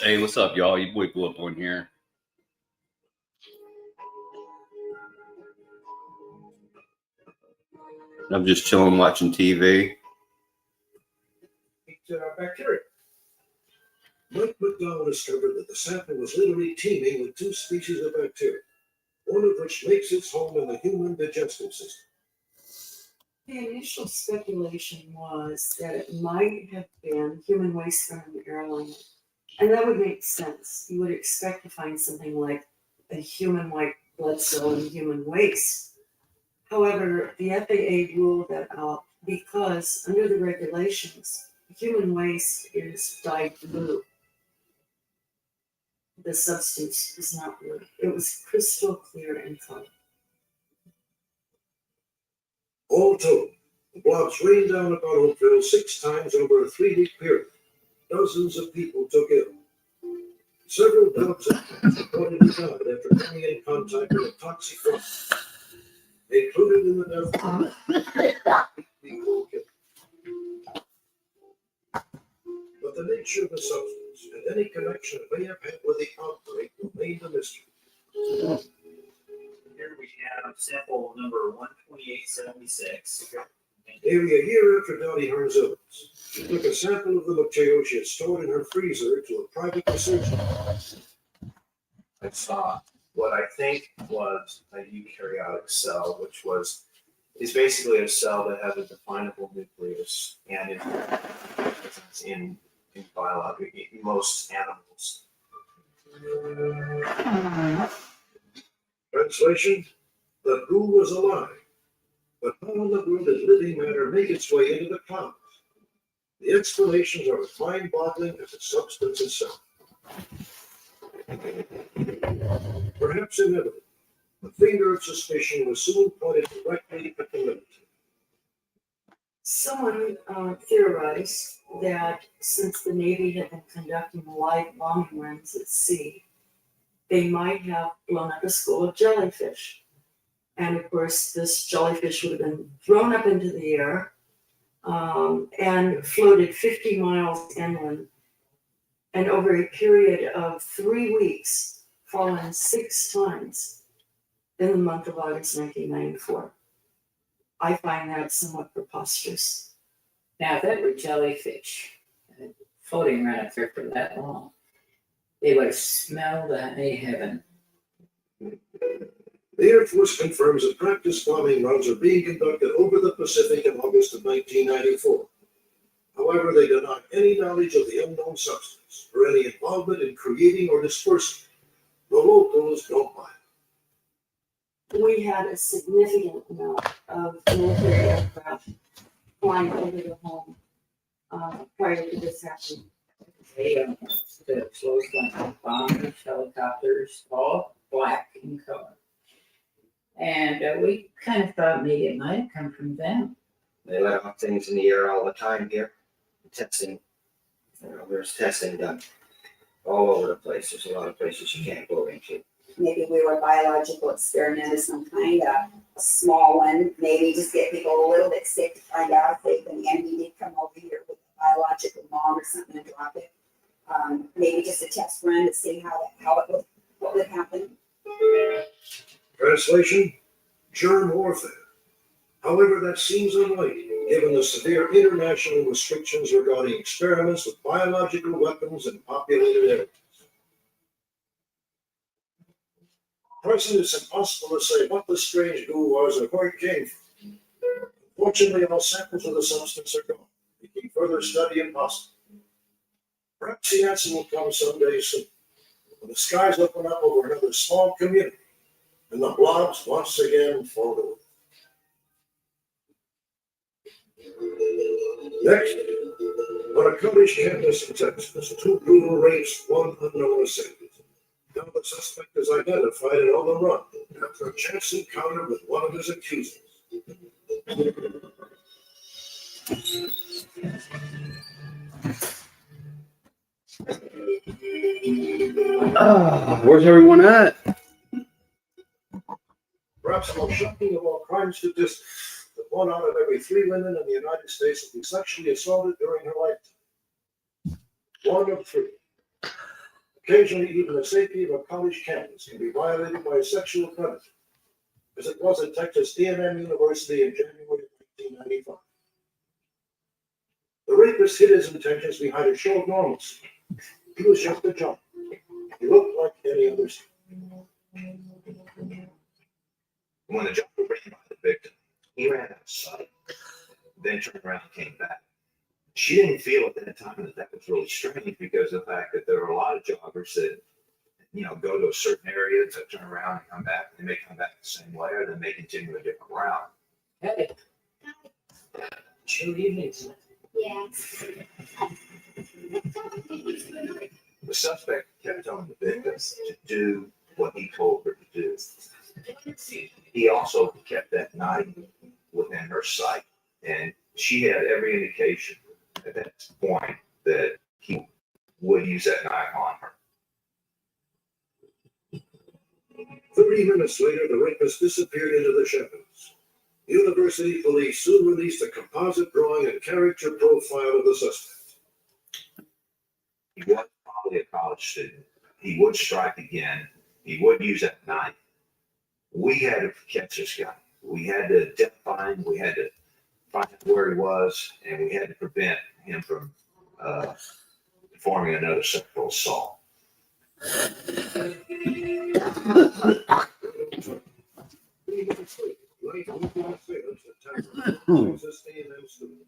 Hey, what's up, y'all? Your boy Blew Up on here. I'm just chilling, watching TV. Bacteria. Mike McDowell discovered that the sample was literally teeming with 2 species of bacteria, one of which makes its home in the human digestive system. The initial speculation was that it might have been human waste from an airline. And that would make sense. You would expect to find something like a human white blood cell in human waste. However, the FAA ruled that out because under the regulations, human waste is dyed blue. The substance is not blue. It was crystal clear in color. All told, the blobs rained down upon Oakville 6 times over a 3-week period. Dozens of people took ill. Several dogs reportedly died after coming in contact with a toxic rock. Included in the death but the nature of the substance and any connection it may have had with the outbreak remained a mystery. Here we have sample number 12876. Nearly a year after Dottie Hearn's illness, she took a sample of the material she had stored in her freezer to a private research lab. I saw what I think was a eukaryotic cell, which is basically a cell that has a definable nucleus and is in biology in most animals. Translation: the goo was alive, but how in the world did living matter make its way into the clouds? The explanations are as mind-boggling as the substance itself. Perhaps inevitably, the finger of suspicion was soon pointed directly at the military. Someone theorized that since the Navy had been conducting live bombing runs at sea, they might have blown up a school of jellyfish. And of course, this jellyfish would have been thrown up into the air and floated 50 miles inland, and over a period of 3 weeks, fallen 6 times in the month of August 1994. I find that somewhat preposterous. Now, if that were jellyfish floating around up there for that long, they would have smelled the honey heaven. The Air Force confirms that practice bombing runs are being conducted over the Pacific in August of 1994. However, they deny any knowledge of the unknown substance or any involvement in creating or dispersing it. The locals don't buy it. We had a significant amount of military aircraft flying over the home prior to this happening. They the flows like bombers, helicopters, all black in color. And we kind of thought maybe it might have come from them. They let off things in the air all the time here. Testing, there's testing done all over the place. There's a lot of places you can't go into. Maybe we were a biological experiment of some kind, a small one, maybe just get people a little bit sick to find out if the enemy did come over here with a biological bomb or something and drop it. Maybe just a test run to see what would happen. Translation: germ warfare. However, that seems unlikely, given the severe international restrictions regarding experiments with biological weapons in populated areas. Present, it's impossible to say what the strange goo was or where it came from. Fortunately, all samples of the substance are gone, making further study impossible. Perhaps the answer will come someday soon, when the skies open up over another small community, and the blobs once again fall away. Next, on a college campus in Texas, 2 brutal rapes, 1 unknown assailant. Now the suspect is identified and on the run after a chance encounter with one of his accusers. Where's everyone at? Perhaps the most shocking of all crime statistics, the 1 out of every 3 women in the United States will be sexually assaulted during her lifetime. 1 of 3. Occasionally, even the safety of a college campus can be violated by a sexual predator, as it was at Texas A&M University in January of 1995. The rapist hid his intentions behind a show of normalcy. He was just a junkie. He looked like any other student. When the jogger ran by the victim, he ran out of sight, then turned around and came back. She didn't feel at that time that that was really strange because of the fact that there were a lot of joggers that, go to a certain area to turn around and come back. They may come back the same way, or they may continue a different route. Hey. Good evening. Yes. The suspect kept telling the victim to do what he told her to do. He also kept that knife within her sight, and she had every indication at that point that he would use that knife on her. 30 minutes later, the rapist disappeared into the shadows. University police soon released a composite drawing and character profile of the suspect. He was probably a college student. He would strike again. He would use that knife. We had to catch this guy. We had to identify him. We had to find out where he was, and we had to prevent him from performing another sexual assault. 3 minutes later, life moved on fails at Texas A&M student.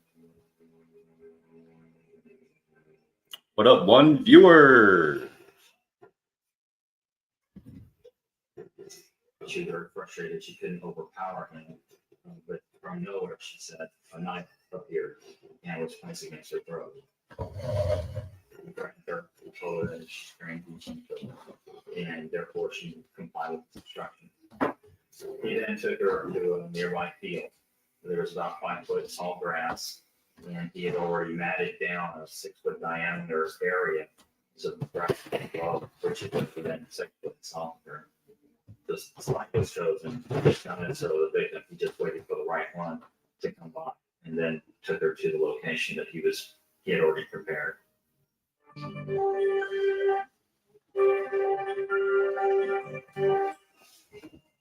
What up, one viewer? She was very frustrated. She couldn't overpower him. But from nowhere, she said, a knife appeared and was placed against her throat. He threatened her, he told her that she screamed and therefore she complied with the instruction. He then took her to a nearby field. There was about 5 foot tall grass, and he had already matted down a 6 foot diameter area so the grass could grow, which he was within 6 foot tall. The spot was chosen, not necessarily the victim. He just waited for the right one to come by, and then took her to the location that he had already prepared.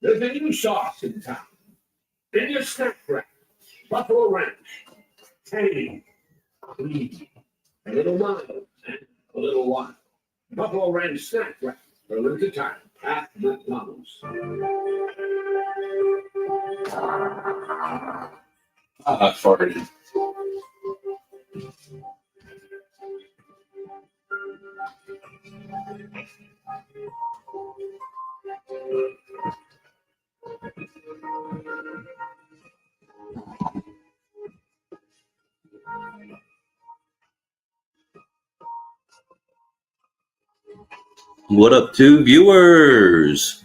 There's a new sauce in town. In your snack rack. Buffalo Ranch. Tangy. Clean. A little mild and a little wild. Buffalo Ranch snack rack for a limited time at McDonald's. I farted. What up, 2 viewers?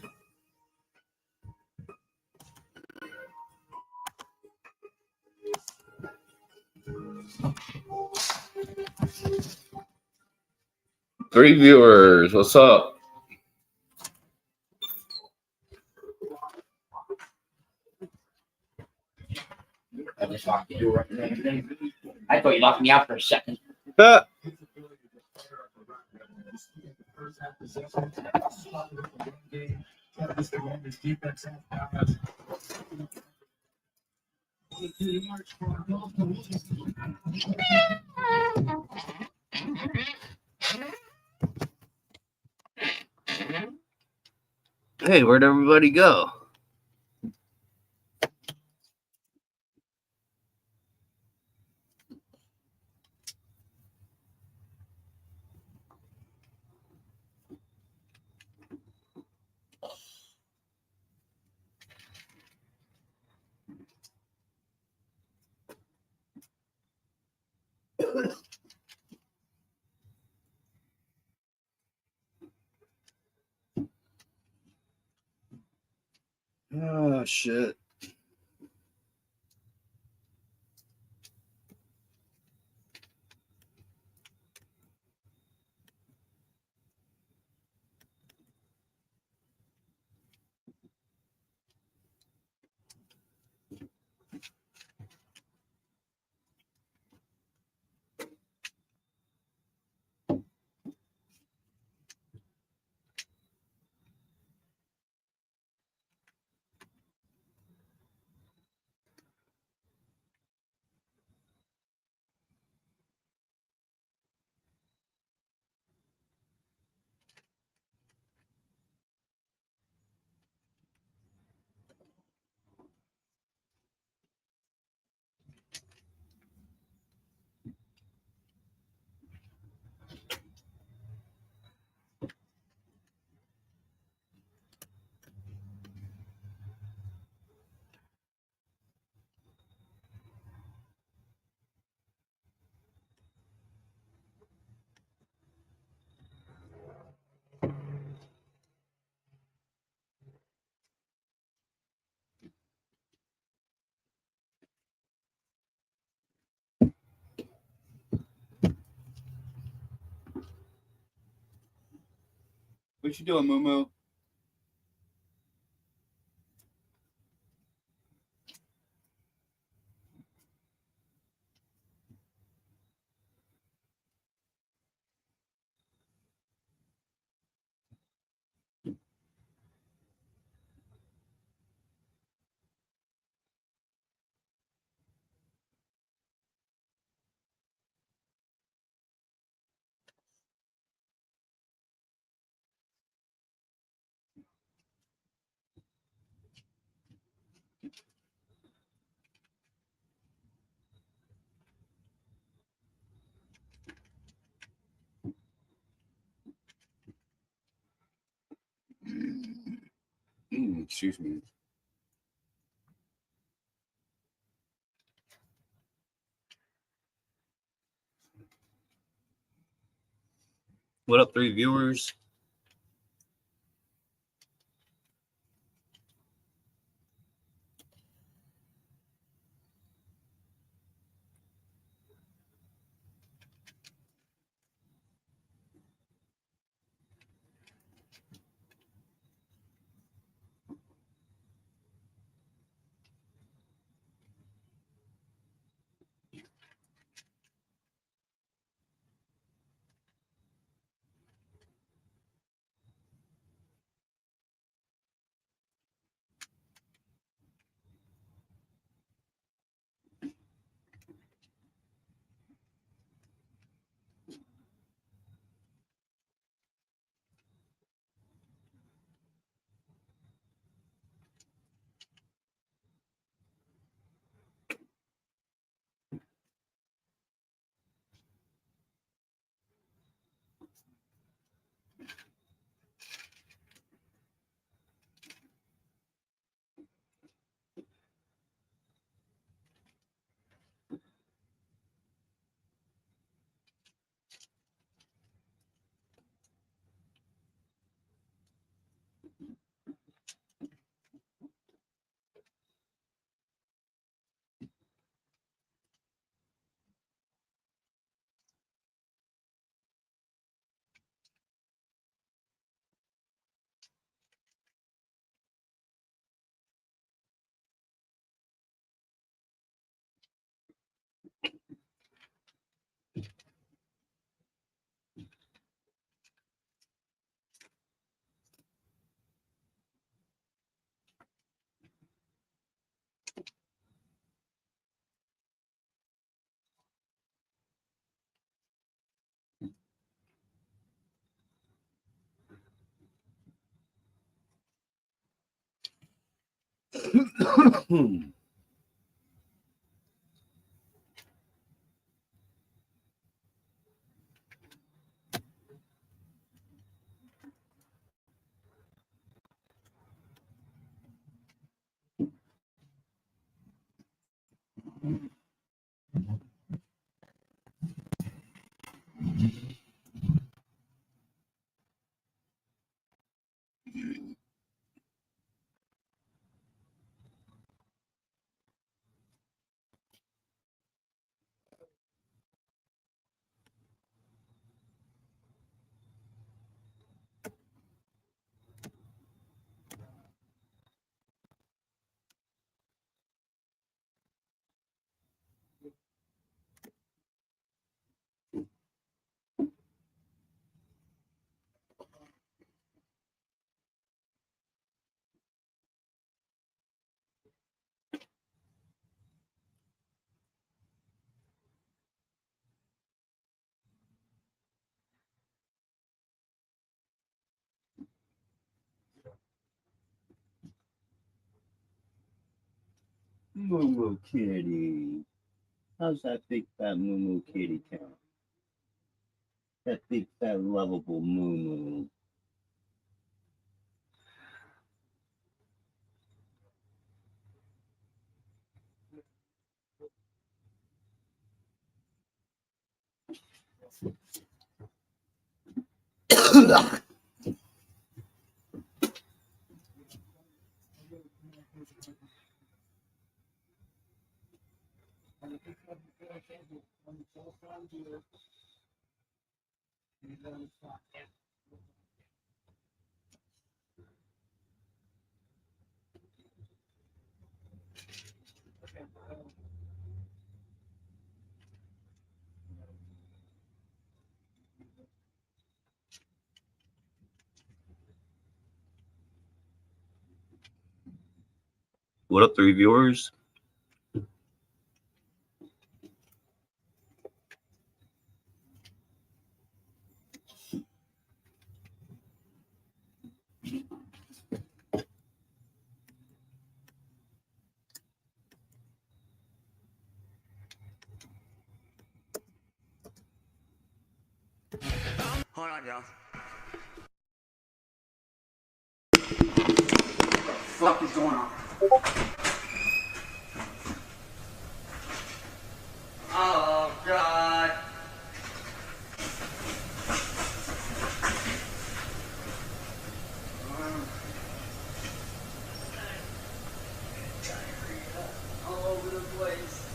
Three viewers, what's up? I just locked the door and everything. I thought you locked me out for a second. Hey, where'd everybody go? Oh, shit. What you doing, Moo Moo? Excuse me. What up, 3 viewers? Moo Moo Kitty. How's that big fat Moo Moo Kitty count? That big fat lovable Moo Moo. What up, three viewers? Hold on, y'all. What the fuck is going on? Oh, God. All over the place.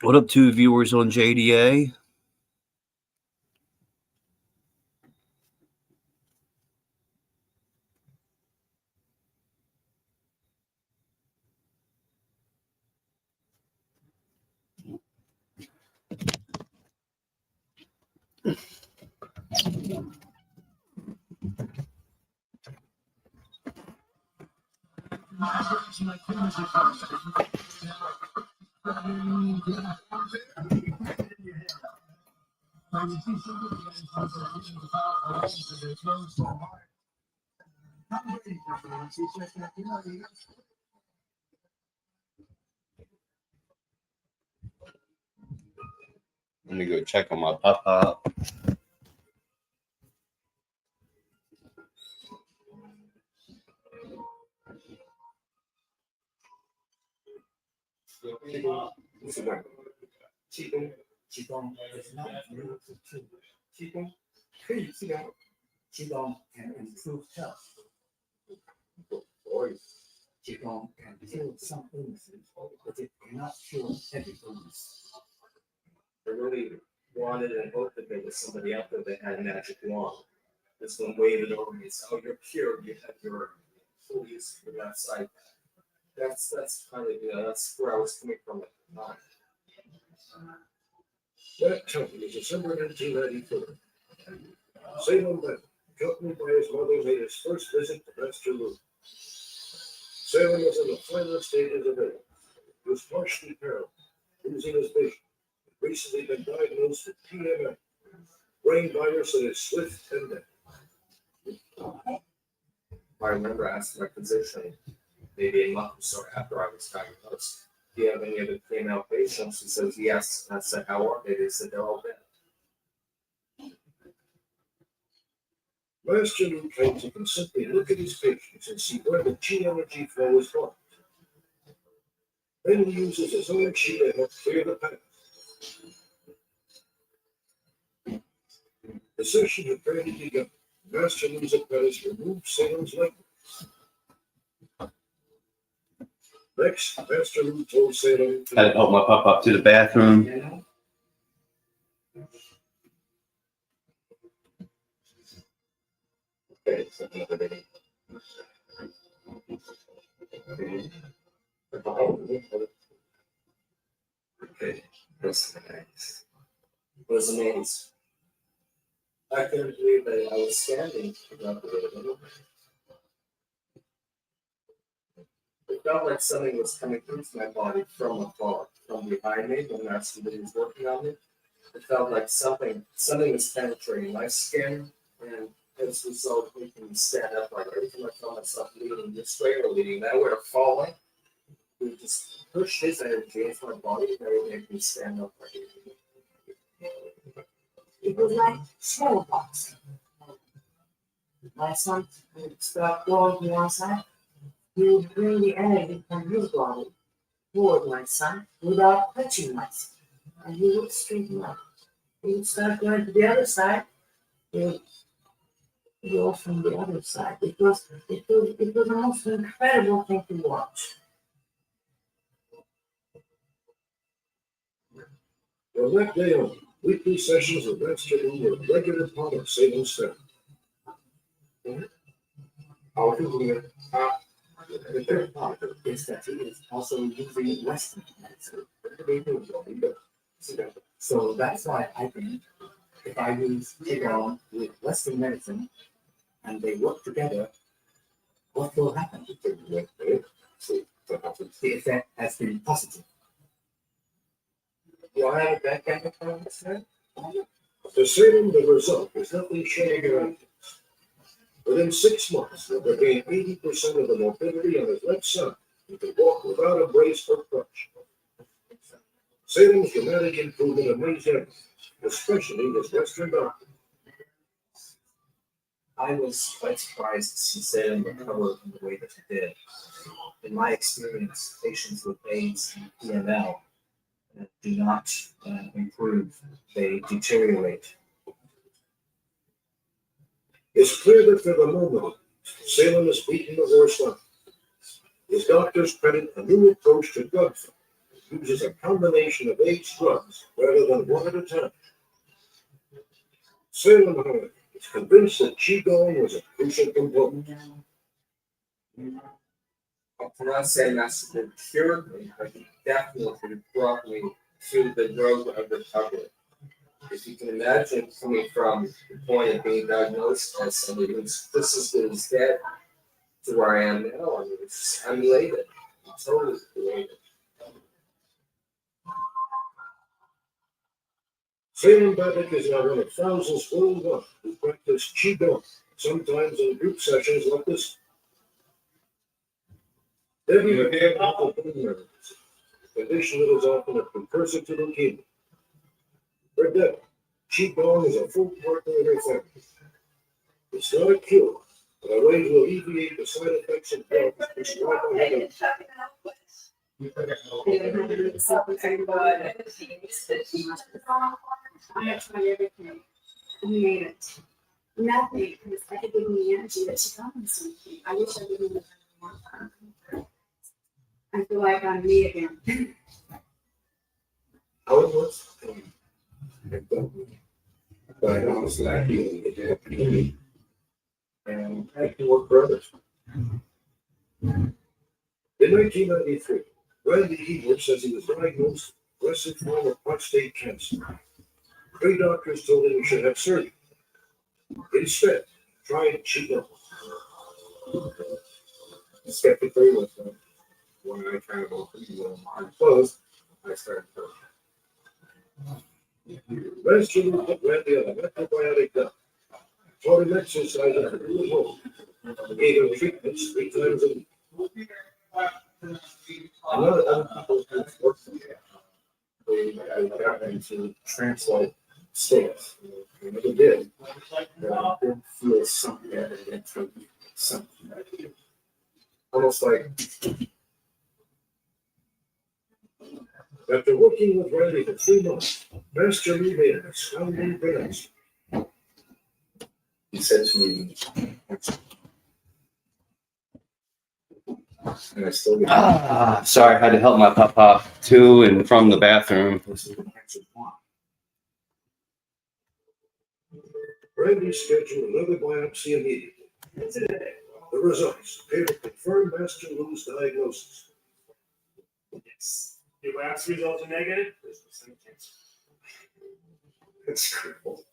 What up, two viewers on JDA? Let me go check on my pop-up. Qigong is not miracle too. Qigong 可以治疗 Qigong can improve health. Qigong can cure some illnesses, but it cannot cure every illness. I really wanted and hoped that there was somebody out there that had a magic wand. This one waved it over me. So, oh, you're cured. You have your full use for that side. That's kind of that's where I was coming from at the time. That time was December 1994. Salem Bennett, accompanied by his mother, made his first visit to Master Lou. Salem was in the final stages of illness. He was partially paralyzed, losing his vision. He'd recently been diagnosed with PMN, brain virus that is swift and deadly. I remember asking my physician maybe a month or so after I was diagnosed, do you have any other female patients? He says, yes. And I said, how are they? They said, they're all dead. Master Lou claims he can simply look at his patients and see where the chi energy flow is blocked. Then he uses his own chi to help clear the path. The session had barely begun. Master Lou's apprentice removed Salem's leg. Next, Master Lou told Salem Had to help my pop-up to the bathroom. Okay, so another day. Okay, that's nice. It was amazing. I couldn't believe that I was standing throughout the room. It felt like something was coming into my body from afar, from behind me when Master Lee was working on me. It felt like something was penetrating my skin, and as a result, making me stand up. Like every time I felt myself leaning this way or leaning that way or falling, it would just push his energy into my body and it would make me stand up. Like It was like smallpox. My son would start going to one side. He would bring the energy from his body toward my son without touching my son. And he would straighten up. He would start going to the other side. He would go from the other side. It was the most incredible thing to watch. From that day on, weekly sessions of Master Lu were a regular part of Salem's family. Our thinking the third part is that he is also using Western medicine. So that's why I think if I use Qigong with Western medicine and they work together, what will happen? The effect has been positive. You all have a back end of this, man? To Salem, the result is nothing short of miraculous. Within 6 months, he'll regain 80% of the mobility on his left side. He can walk without a brace or crutch. Salem's dramatic improvement amazed everyone, especially his Western doctor. I was quite surprised to see Salem recover in the way that he did. In my experience, patients with AIDS and PML do not improve, they deteriorate. It's clear that for the moment, Salem is beating the horse line. His doctors credit a new approach to drug therapy. It uses a combination of 8 drugs rather than one at a time. Salem, however, is convinced that Qigong was a crucial component. I cannot say massively cured me, but he definitely brought me to the road of recovery. If you can imagine coming from the point of being diagnosed as somebody who's just as good as dead to where I am now, I mean, I'm elated. I'm totally elated. Salem Babbitt is now one of thousands worldwide who practice Qigong, sometimes in group sessions like this. Debbie had multiple bone marrows, a condition that is often a precursor to leukemia. For Debbie, Qigong is a full partner in her therapy. It's not a cure, but a way to alleviate the side effects of drugs prescribed by her doctor. I tried everything. I made it. Nothing, because I could give me the energy that she comes from. I wish I didn't have more fun. I feel like I'm me again. How it works? But I honestly, I feel it. And I can work for others. In 1993, Randy Hebert says he was diagnosed with aggressive form of prostate cancer. 3 doctors told him he should have surgery. Instead, tried Qigong. Skeptically with them. When I kind of opened the mind closed, I started Master Lu put Randy on a antibiotic diet, taught him exercise at home, gave him treatments 3 times a week. A lot of other people who've worked with him, they got into translate states. They never did. But I did feel something that it went through something. Almost like after working with Randy for 3 months, Master Lu made an astounding pronouncement. He said to me, and I still get Sorry, I had to help my papa to and from the bathroom. Randy scheduled another biopsy immediately. The results appear to confirm Master Lu's diagnosis. Yes. Your biopsy results are negative. That's cool.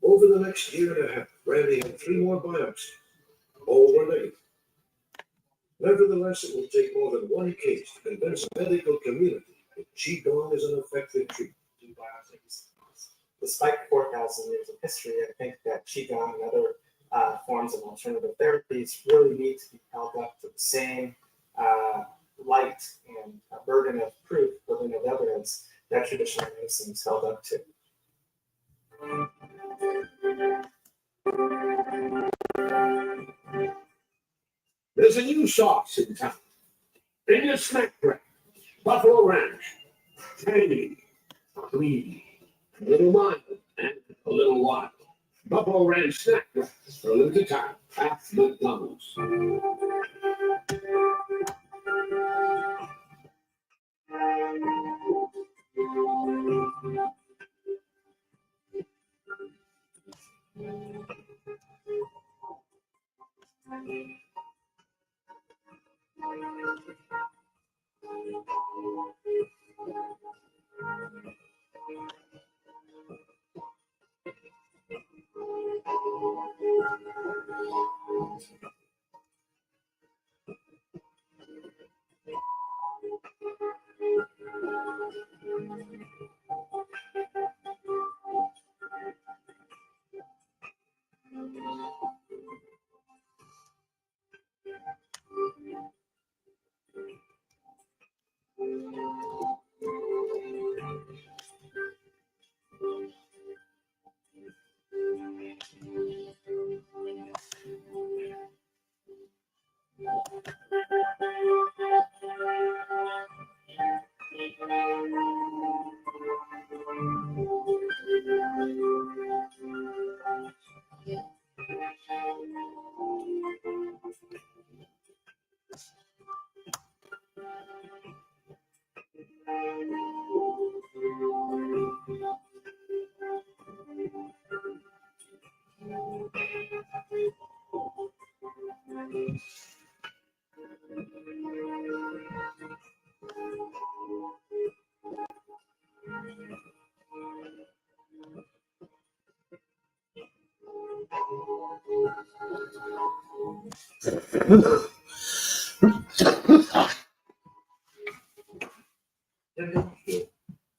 Over the next year and a half, Randy had 3 more biopsies. All were negative. Nevertheless, it will take more than one case to convince the medical community that Qigong is an effective treatment. Despite 4,000 years of history, I think that Qigong and other forms of alternative therapies really need to be held up to the same light and burden of proof, burden of evidence that traditional medicine is held up to. There's a new sauce in town. In your snack rack. Buffalo Ranch. Tangy, clean, a little mild, and a little wild. Buffalo Ranch snack rack for a limited time at McDonald's.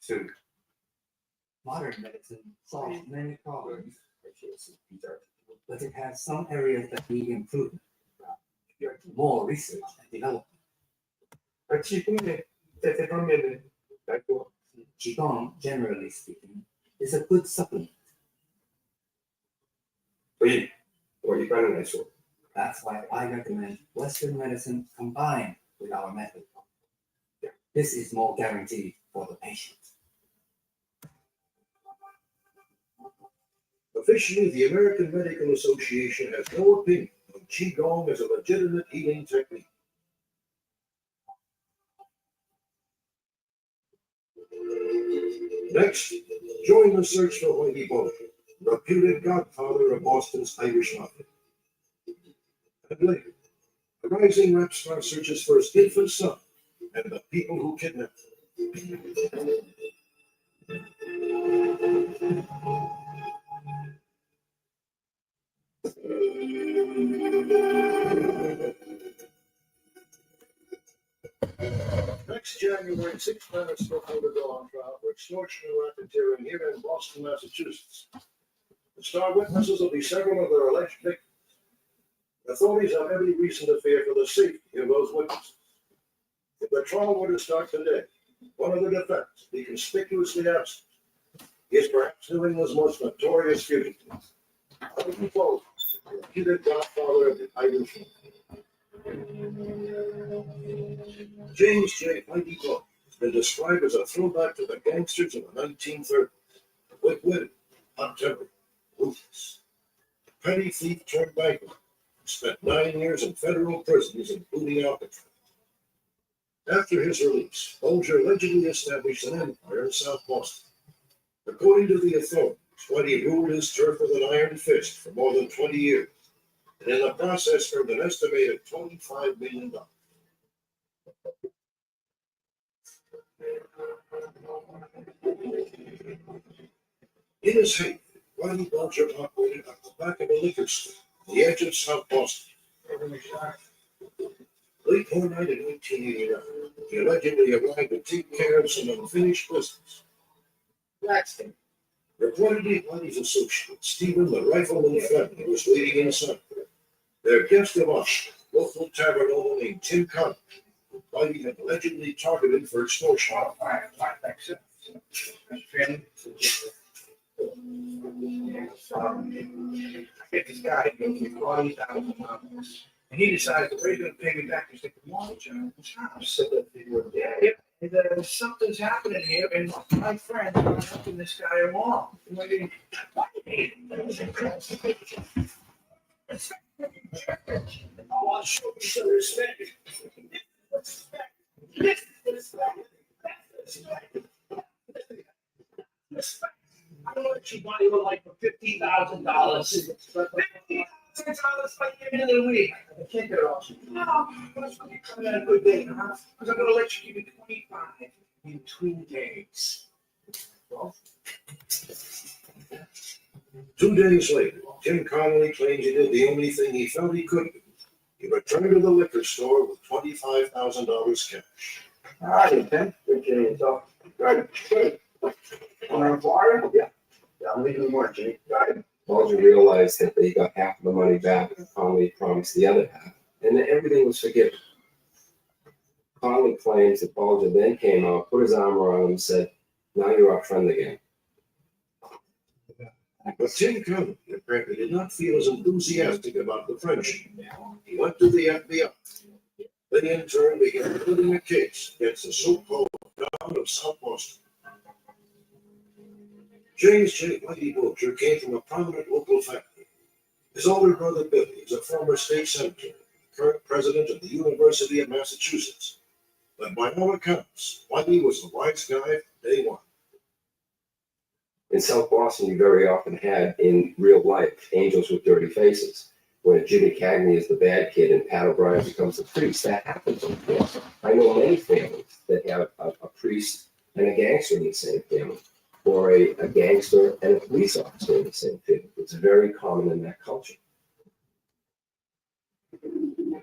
So, modern medicine solves many problems, but it has some areas that need improvement. More research and development. Qigong, generally speaking, is a good supplement. That's why I recommend Western medicine combined with our method. This is more guaranteed for the patient. Officially, the American Medical Association has no opinion on Qigong as a legitimate healing technique. Next, join the search for Whitey Bulger, reputed godfather of Boston's Irish Mafia. And later, the rising rap star searches for his infant son and the people who kidnapped him. Next January, 6 minutes before the dawn trial for extortion and racketeering here in Boston, Massachusetts. The star witnesses will be several of their alleged victims. Authorities have every reason to fear for the safety of those witnesses. If the trial were to start today, one of the defendants be conspicuously absent. He is perhaps New England's most notorious fugitive. Whitey Bulger, the reputed godfather of the Irish Mafia. James J. Whitey Bulger has been described as a throwback to the gangsters of the 1930s. Quick-witted, hot-tempered, ruthless. Petty thief turned banker. Spent 9 years in federal prisons, including Alcatraz. After his release, Bulger allegedly established an empire in South Boston. According to the authorities, Whitey ruled his turf with an iron fist for more than 20 years, and in the process earned an estimated $25 million. In his heyday, Whitey Bulger operated at the back of a liquor store on the edge of South Boston. Late one night in 1989, he allegedly arrived to take care of some unfinished business. Blackston. Reportedly, Whitey's associate, Stephen the Rifleman Fleming, was waiting inside. Their guest of honor, local tavern owner named Tim Conlon, Whitey had allegedly targeted for extortion. I get this guy, he gives me $40,000. And he decides the way he's gonna pay me back is take the mortgage out of his house. Yeah, and, something's happening here, and my friends are helping this guy along. And I mean, I want to show you some respect. I don't let you buy your life for $50,000. $50,000 by the end of the week. I can't get it off. No, that's when you come in a good day, huh? Because I'm gonna let you give me 25 in 2 days. Well, 2 days later, Tim Connolly claims he did the only thing he felt he could do. He returned to the liquor store with $25,000 cash. all right, Tim. Good to yourself. Good, good. Want to Florida? Yeah. Yeah, I'm leaving tomorrow, Jimmy. Good. Bulger realized that they got half of the money back and Connolly promised the other half, and then everything was forgiven. Connolly claims that Bulger then came out, put his arm around him, and said, "Now you're our friend again." But Tim Connolly apparently did not feel as enthusiastic about the friendship. He went to the FBI. They in turn began building a case against the so-called Don of South Boston. James J. Whitey Bulger came from a prominent local family. His older brother Billy is a former state senator, current president of the University of Massachusetts. But by all accounts, Whitey was a wise guy from day one. In South Boston, you very often had, in real life, angels with dirty faces, where Jimmy Cagney is the bad kid and Pat O'Brien becomes the priest. That happens, of course. I know many families that have a priest and a gangster in the same family, or a gangster and a police officer in the same family. It's very common in that culture.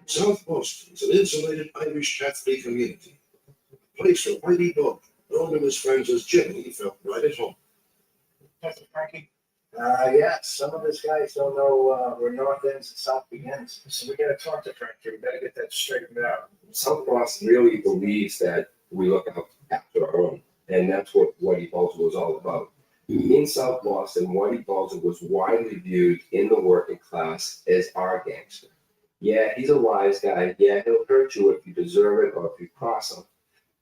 South Boston is an insulated Irish Catholic community, a place where Whitey Bulger, known to his friends as Jimmy, felt right at home. That's Frankie. Yeah, some of us guys don't know where north ends and south begins. So we gotta talk to Frankie. We gotta get that straightened out. South Boston really believes that we look out after our own, and that's what Whitey Bulger was all about. In South Boston, Whitey Bulger was widely viewed in the working class as our gangster. Yeah, he's a wise guy. Yeah, he'll hurt you if you deserve it or if you cross him.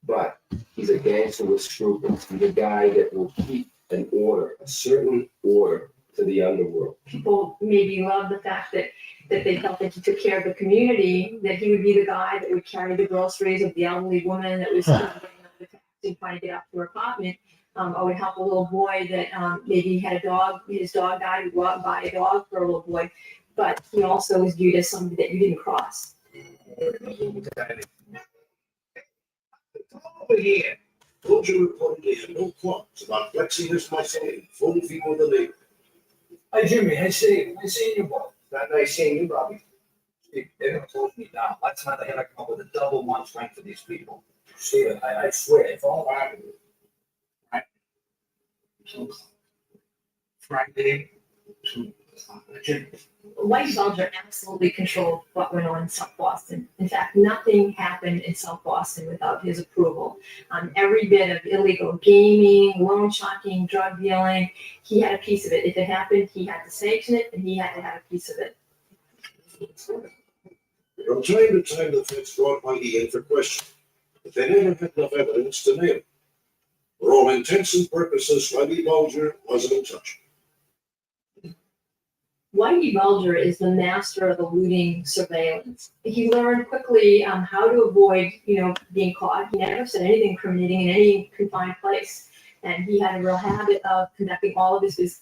But he's a gangster with scruples. He's a guy that will keep an order, a certain order to the underworld. People maybe love the fact that they felt that he took care of the community, that he would be the guy that would carry the groceries of the elderly woman that was trying to get up to her apartment. Or would help a little boy that maybe had a dog, his dog died, he'd go out and buy a dog for a little boy. But he also was viewed as somebody that you didn't cross. Over here, Bulger reportedly had no qualms about flexing his muscle in full view of the neighborhood. Hey, Jimmy, I see you, boy. Not nice seeing you, Bobby. They never told me now. Last time they had to come up with a double one strength for these people. See, I swear, if all happened, right? Friday to Jimmy. Whitey Bulger absolutely controlled what went on in South Boston. In fact, nothing happened in South Boston without his approval. Every bit of illegal gaming, loan sharking, drug dealing, he had a piece of it. If it happened, he had to sanction it, and he had to have a piece of it. From time to time, the feds brought Whitey in for questioning, but they never had enough evidence to nail him. For all intents and purposes, Whitey Bulger wasn't untouchable. Whitey Bulger is the master of eluding surveillance. He learned quickly how to avoid, being caught. He never said anything incriminating in any confined place, and he had a real habit of conducting all of his business.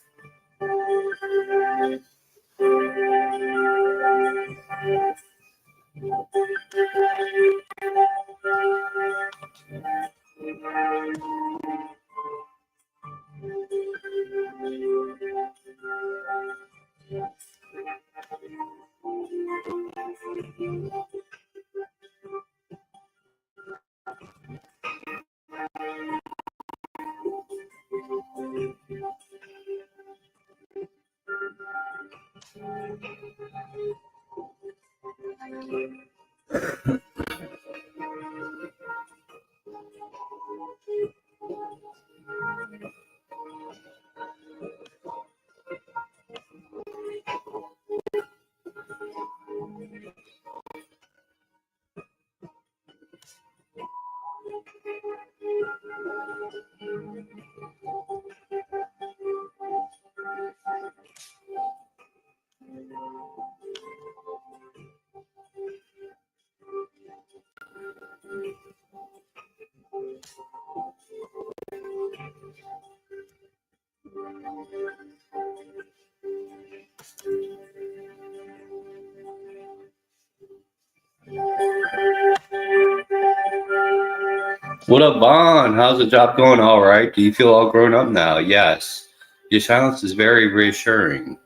What up, Vaughn? How's the job going? All right. Do you feel all grown up now? Yes. Your silence is very reassuring.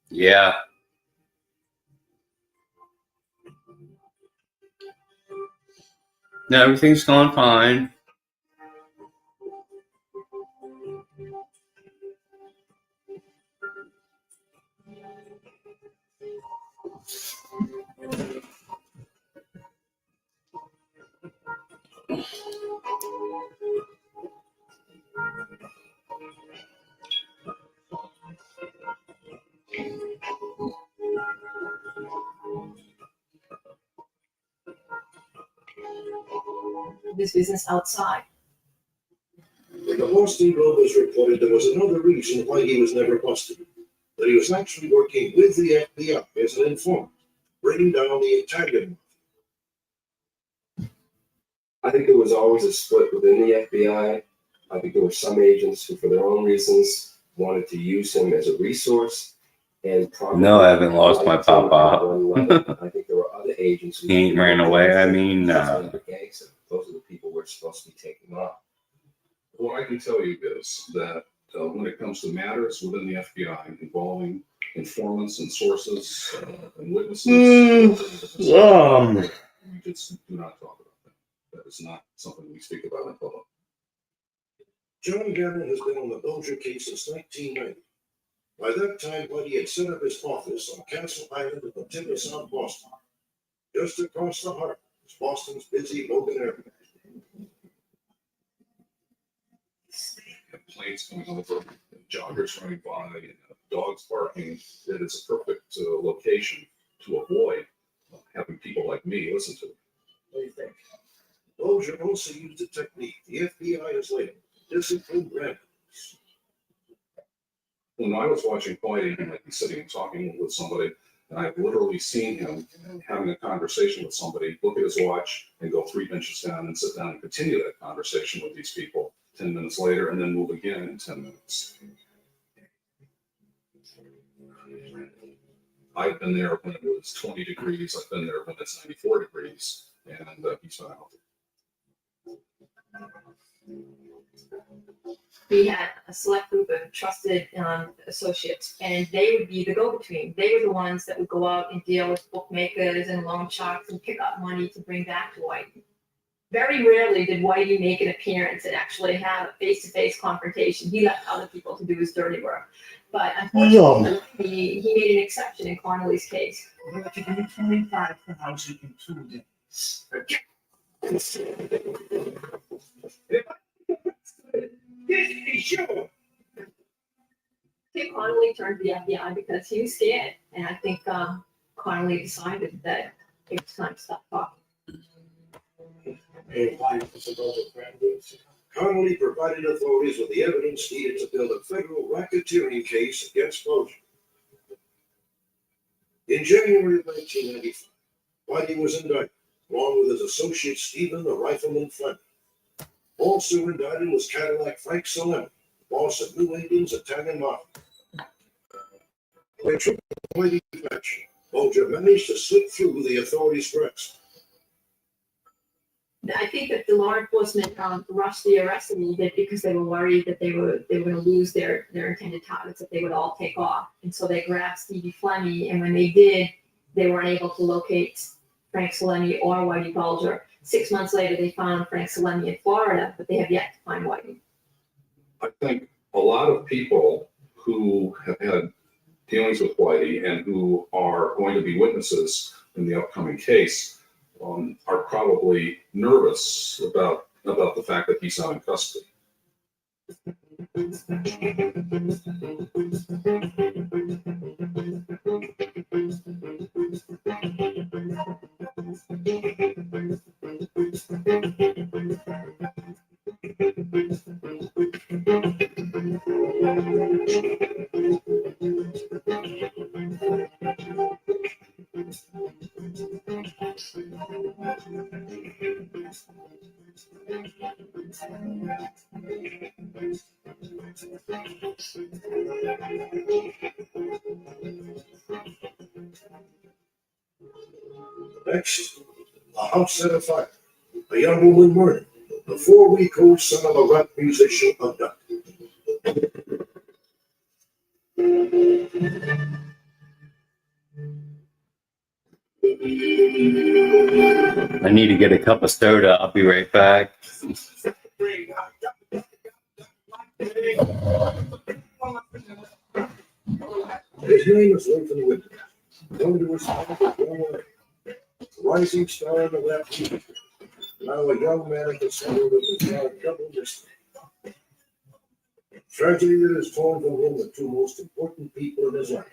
Yeah. No, everything's going fine. This business outside. In the Boston Globe was reported there was another reason why he was never busted. That he was actually working with the FBI as an informant, bringing down the Italian. I think there was always a split within the FBI. I think there were some agents who, for their own reasons, wanted to use him as a resource. And probably No, I haven't lost my liked him at papa. one level. I think there were other agents who He ain't ran away. I mean, those are the people we're supposed to be taking on. What I can tell you is that when it comes to matters within the FBI involving informants and sources and witnesses, we just do not talk about that. That is not something we speak about in public. John Gannon has been on the Bulger case since 1990. By that time, Buddy had set up his office on Castle Island in the timber South Boston. Just across the harbor is Boston's busy Logan Airport. Planes coming over, joggers running by, dogs barking. It is a perfect location to avoid having people like me listen to it. What do you think? Bulger also used a technique the FBI has labeled discipline remedies. When I was watching Whitey, he might be sitting and talking with somebody, and I've literally seen him having a conversation with somebody, look at his watch, and go 3 benches down and sit down and continue that conversation with these people 10 minutes later, and then move again in 10 minutes. I've been there when it was 20 degrees. I've been there when it's 94 degrees, and he's been out. We had a select group of trusted associates, and they would be the go-between. They were the ones that would go out and deal with bookmakers and loan sharks and pick up money to bring back to Whitey. Very rarely did Whitey make an appearance and actually have a face-to-face confrontation. He left other people to do his dirty work. But unfortunately, he made an exception in Connolly's case. But you can only find the house in 2 days. Sure. I think Connolly turned to the FBI because he was scared, and I think Connolly decided that it was time to stop talking. Connolly provided authorities with the evidence needed to build a federal racketeering case against Bulger. In January of 1995, Whitey was indicted, along with his associate Stephen the Rifleman Fleming. Also indicted was Cadillac Frank Salem, boss of New England's Italian Mafia. When trooping Whitey's match, Bulger managed to slip through the authorities' grasp. I think that the law enforcement rushed the arrest a little bit because they were worried that they were going to lose their intended targets, that they would all take off. And so they grabbed Stevie Fleming, and when they did, they weren't able to locate Frank Salemi or Whitey Bulger. 6 months later, they found Frank Salemi in Florida, but they have yet to find Whitey. I think a lot of people who have had dealings with Whitey and who are going to be witnesses in the upcoming case are probably nervous about the fact that he's not in custody. Next, a house set afire. A young woman murdered. The 4-week-old son of a rap musician abducted. I need to get a cup of soda. I'll be right back. His name is Lincoln Whitney. Known to his father, rising star in the rap music. Now a young man at the center of his double destiny. Tragedy that has torn from him the two most important people in his life.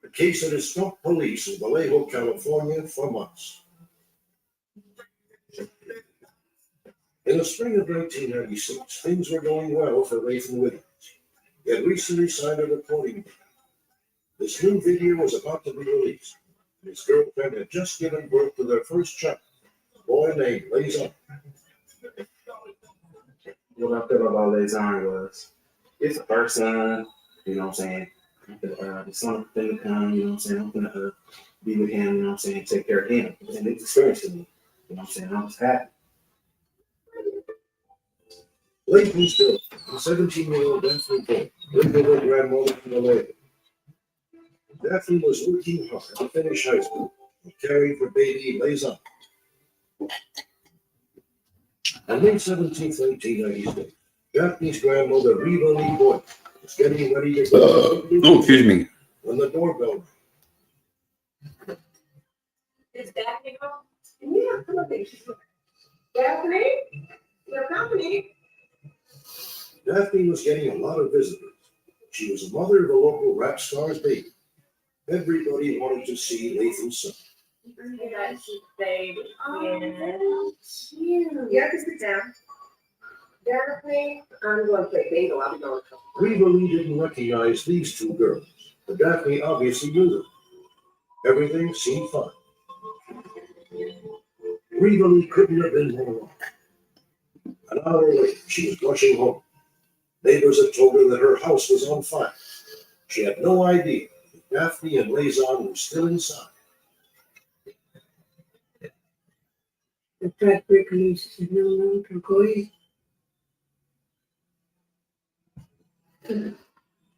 The case that has stumped police in Vallejo, California for months. In the spring of 1996, things were going well for Nathan Williams. He had recently signed a recording deal. This new video was about to be released. His girlfriend had just given birth to their first child, a boy named Lazon. What I feel about Lazon was, it's the first son, you know what I'm saying? The son finna come, you know what I'm saying? I'm finna be with him, you know what I'm saying? Take care of him. And it's experience to me, you know what I'm saying? I was happy. Layton's girl, the 17-year-old Daphne Boyd, lived with her grandmother in Vallejo. Daphne was working hard to finish high school and caring for baby Lazon. On May 17, 1996, Daphne's grandmother, Reva Lee Boyd, was getting ready to go. Excuse me. When the doorbell rang. Is Daphne home? Yeah, come on, baby. Daphne, your company. Daphne was getting a lot of visitors. She was the mother of a local rap star's baby. Everybody wanted to see Lathan's son. That's baby. Oh, cute. You have to sit down. Daphne, I'm going to play bingo. I'll be going to come. Reva Lee didn't recognize these two girls, but Daphne obviously knew them. Everything seemed fine. Reva Lee couldn't have been more wrong. An hour later, she was rushing home. Neighbors had told her that her house was on fire. She had no idea that Daphne and Lazon were still inside. The track breaker needs to know known to employees.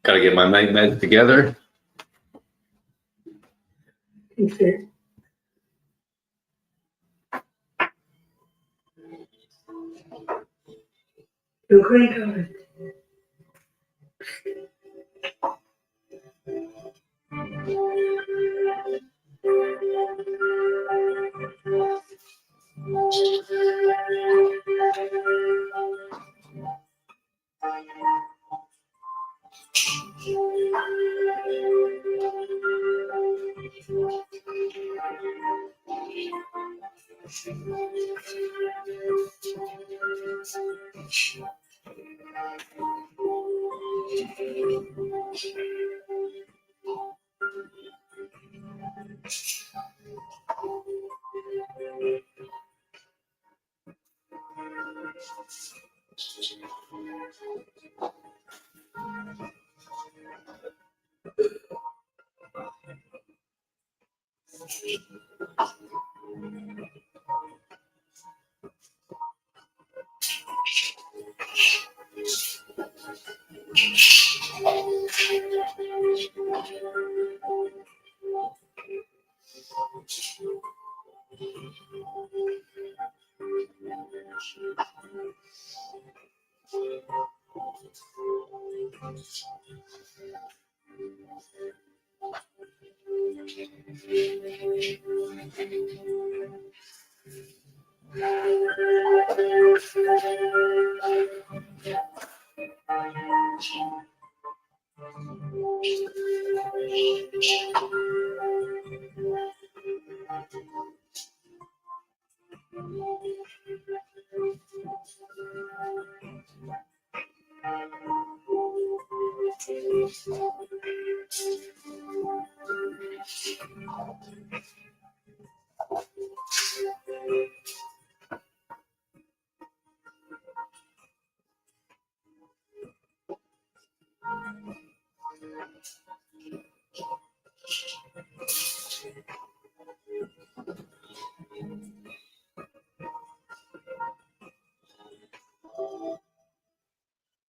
Gotta get my night meds together. Okay. No green card.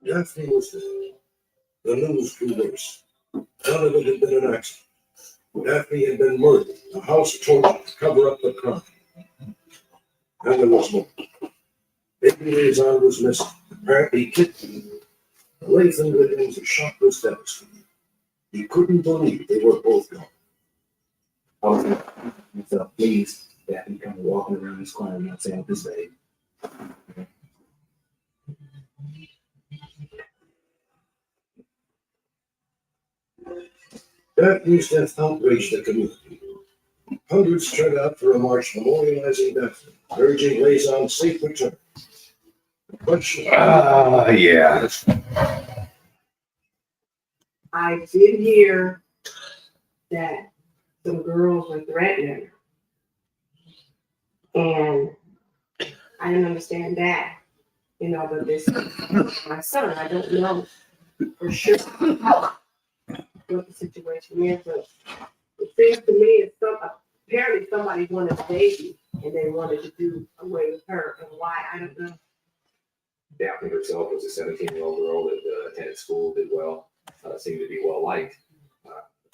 Daphne was dead. The news grew worse. None of it had been an accident. Daphne had been murdered. The house torched to cover up the crime. And there was more. Baby Liaison was missing. Apparently kidnapped. Lathan Williams' shock was devastating. He couldn't believe they were both gone. I was myself pleased that he come walking around this corner not saying this way. Daphne's death outraged the community. Hundreds turned out for a march memorializing Daphne, urging Liaison's safe return. Yeah. I did hear that some girls were threatening her. And I didn't understand that. You know, but this my son, I don't know for sure what the situation is, but it seems to me it's apparently somebody wanted a baby and they wanted to do away with her, and why, I don't know. Daphne herself was a 17-year-old girl that attended school, did well, seemed to be well liked. The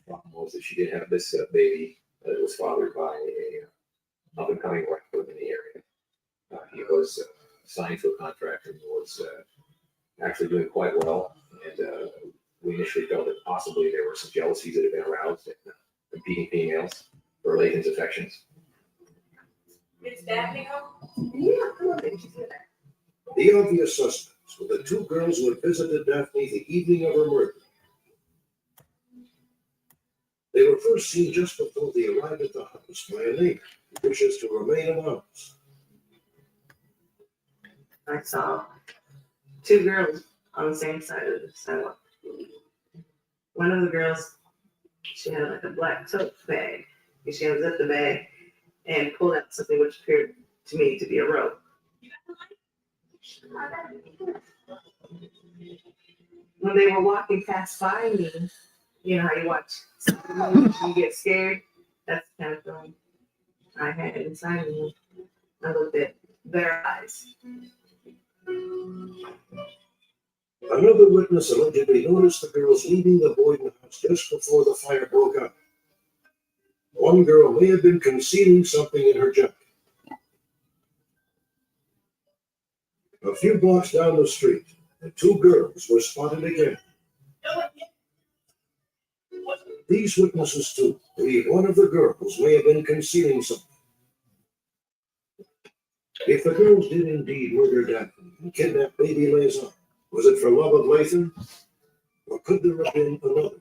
problem was that she did have this baby that was fathered by a up-and-coming rapper in the area. He was signed to a contract and was actually doing quite well. And we initially felt that possibly there were some jealousies that had been aroused in competing females for Lathan's affections. Is Daphne home? Yeah, come on, baby, she's here. The obvious suspects were the two girls who had visited Daphne the evening of her murder. They were first seen just before they arrived at the house by a neighbor who wishes to remain anonymous. I saw two girls on the same side of the sidewalk. One of the girls, she had like a black tote bag, and she unzipped the bag and pulled out something which appeared to me to be a rope. When they were walking past by me, you know how you watch something you get scared? That's the kind of feeling I had inside of me. I looked at their eyes. Another witness allegedly noticed the girls leaving the Boyden house just before the fire broke out. One girl may have been concealing something in her jacket. A few blocks down the street, the two girls were spotted again. These witnesses, too, believe one of the girls may have been concealing something. If the girls did indeed murder Daphne and kidnap baby Liaison, was it for love of Lathan? Or could there have been another?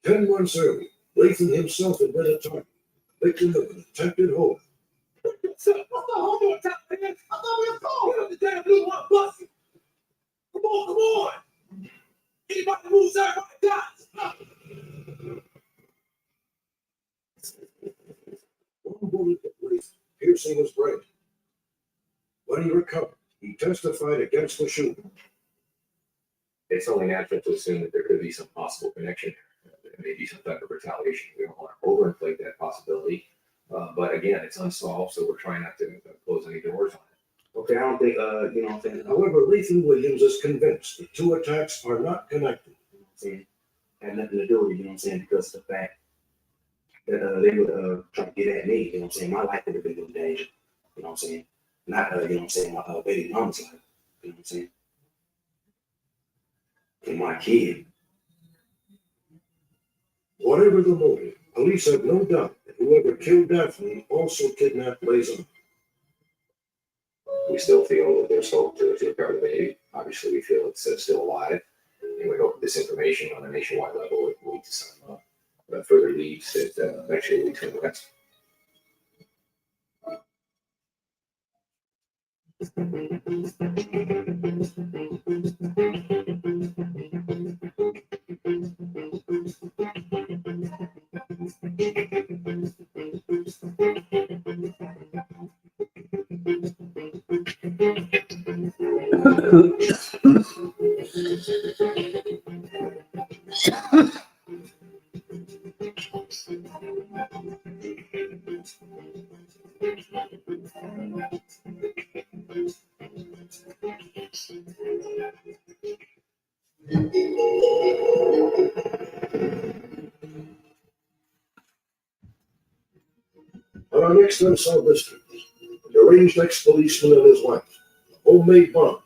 10 months earlier, Lathan himself had been a target, victim of an attempted hold. What's the hold on top, man? I thought we were going. Get up the damn blue one, bust it. Come on. Anybody moves, everybody dies. One bullet hit Lathan, piercing his brain. When he recovered, he testified against the shooter. It's only natural to assume that there could be some possible connection there. There may be some type of retaliation. We don't want to overinflate that possibility. But again, it's unsolved, so we're trying not to close any doors on it. Okay, I don't think, you know what I'm saying? However, Lathan Williams is convinced the two attacks are not connected. You know what I'm saying? Had nothing to do with it, you know what I'm saying? Because of the fact that they would try to get at me, you know what I'm saying? My life would have been in danger, you know what I'm saying? Not, you know what I'm saying, my baby mama's life, you know what I'm saying? And my kid. Whatever the motive, police have no doubt that whoever killed Daphne also kidnapped Liaison. We still feel that there's hope to recover the baby. Obviously, we feel it's still alive. And we hope this information on a nationwide level will lead to some further leads that eventually lead to an arrest. our next unsolved mystery, a deranged ex-policeman and his wife, a homemade bomb,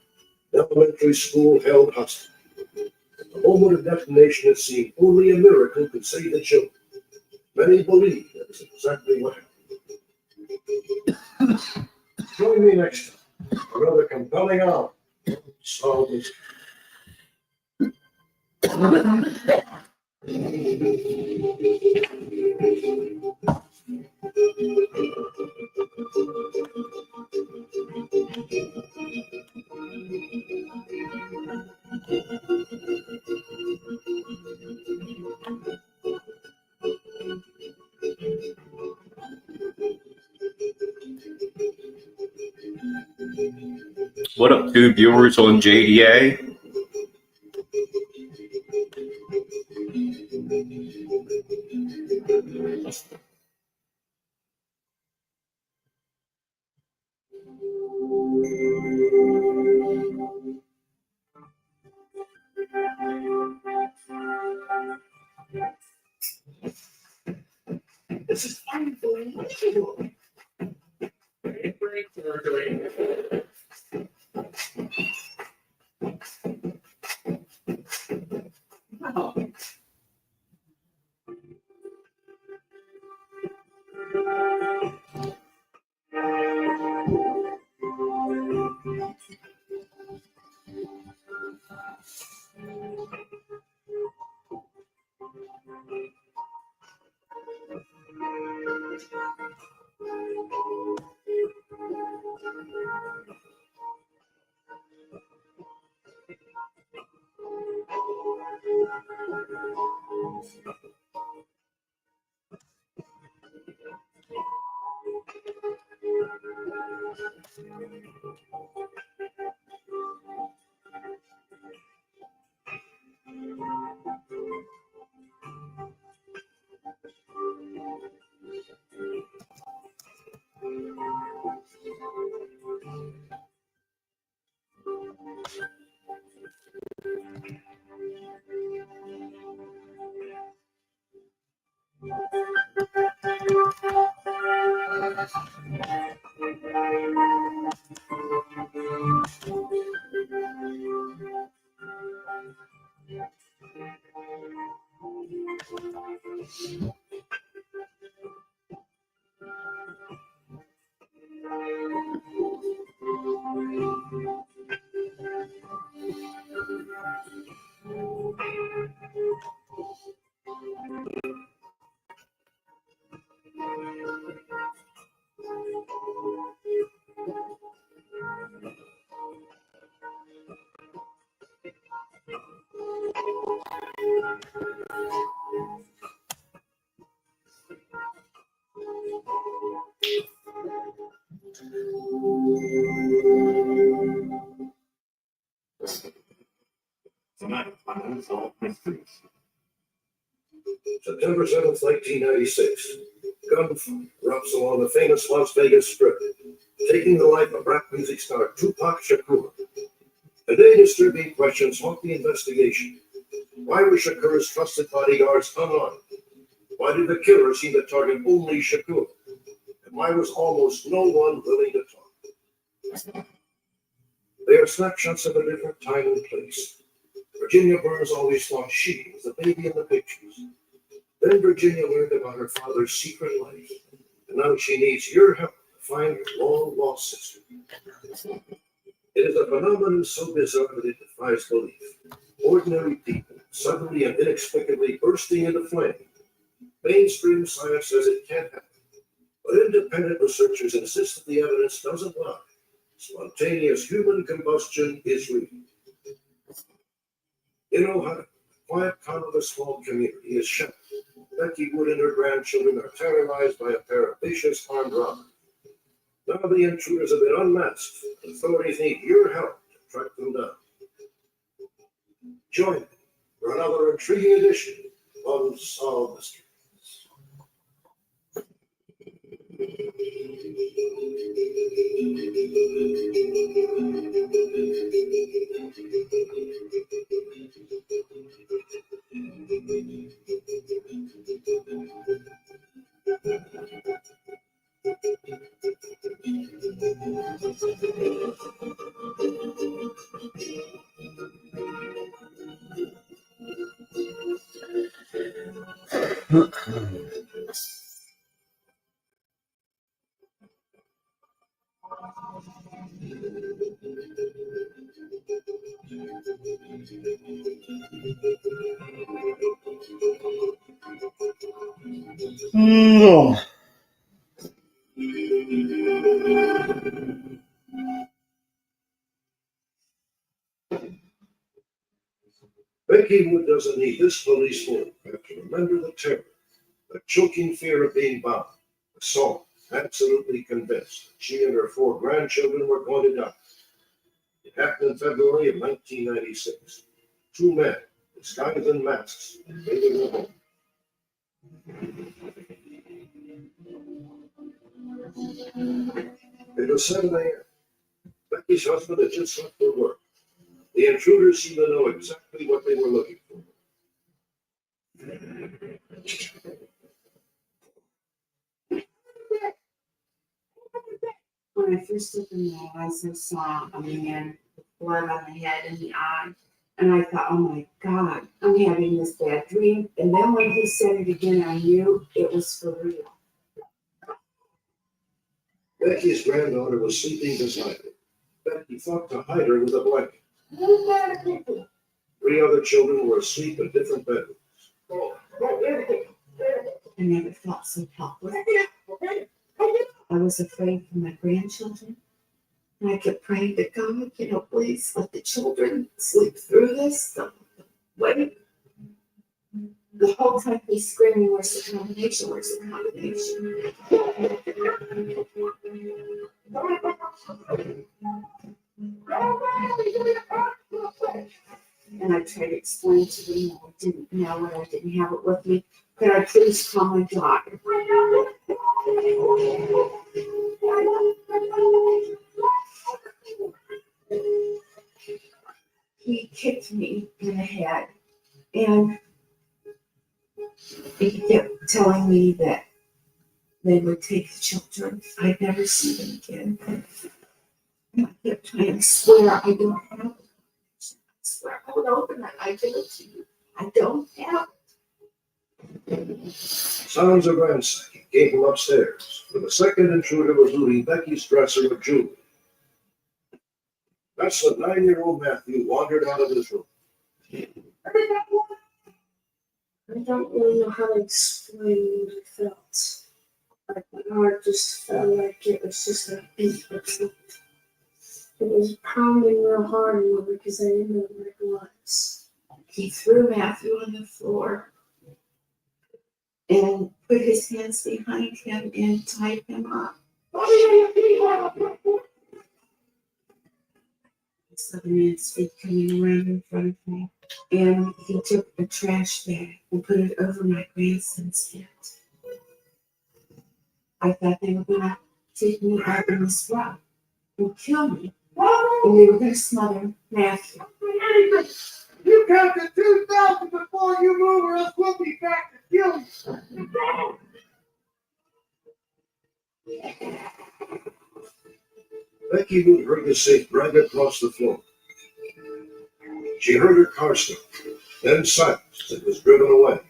an elementary school held hostage. At the moment of detonation, it seemed only a miracle could save the children. Many believe that is exactly what happened. Join me next time for another compelling hour of Unsolved Mysteries. What up, dude? Viewers on JDA? This is unbelievable. Great surgery. Wow. Tonight on Unsolved Mysteries. September 7th, 1996. Gunfire erupts along the famous Las Vegas Strip, taking the life of rap music star Tupac Shakur. Today, disturbing questions haunt the investigation. Why were Shakur's trusted bodyguards unarmed? Why did the killer seem to target only Shakur? And why was almost no one willing to talk? They are snapshots of a different time and place. Virginia Burns always thought she was the baby in the pictures. Then Virginia learned about her father's secret life, and now she needs your help to find her long-lost sister. It is a phenomenon so bizarre that it defies belief. Ordinary people suddenly and inexplicably bursting into flame. Mainstream science says it can't happen, but independent researchers insist that the evidence doesn't lie. Spontaneous human combustion is real. In Ohio, the quiet calm of a small community is shattered. Becky Wood and her grandchildren are terrorized by a pair of vicious armed robbers. Now the intruders have been unmasked. Authorities need your help to track them down. Join me for another intriguing edition of Unsolved Mysteries. Becky Wood doesn't need this police force to remember the terror, the choking fear of being bound, assault, absolutely convinced that she and her 4 grandchildren were going to die. It happened in February of 1996. 2 men, disguised in masks, invaded her home. It was 7 a.m. Becky's husband had just left for work. The intruders seemed to know exactly what they were looking for. When I first opened my eyes, I saw a man with blood on the head and the eye. And I thought, oh my God, I'm having this bad dream. And then when he said it again, I knew it was for real. Becky's granddaughter was sleeping beside her. Becky thought to hide her with a blanket. 3 other children were asleep in different bedrooms. I never felt so helpless. I was afraid for my grandchildren. And I kept praying to God, please let the children sleep through this. Wait. The whole time he's screaming, where's the combination? Where's the combination? And I tried to explain to them that I didn't know it, I didn't have it with me. Could I please call my daughter? He kicked me in the head, and he kept telling me that they would take the children. I'd never see them again. And I kept trying to swear I don't have it. I swear I would open it. I give it to you. I don't have it. Sounds of ransacking came from upstairs, where the second intruder was looting Becky's dresser of jewelry. That's when 9-year-old Matthew wandered out of his room. I don't really know how to explain what I felt. Like my heart just felt like it was just a beat or something. It was pounding real hard in me because I didn't know what it was. He threw Matthew on the floor and put his hands behind him and tied him up. So the man's feet coming around in front of me. And he took a trash bag and put it over my grandson's head. I thought they were gonna take me out in this rock and kill me. And they were gonna smother Matthew. You count to 2,000 before you move, or else we'll be back to kill you. Becky Wood heard the safe drag across the floor. She heard her car stop, then silence as it was driven away.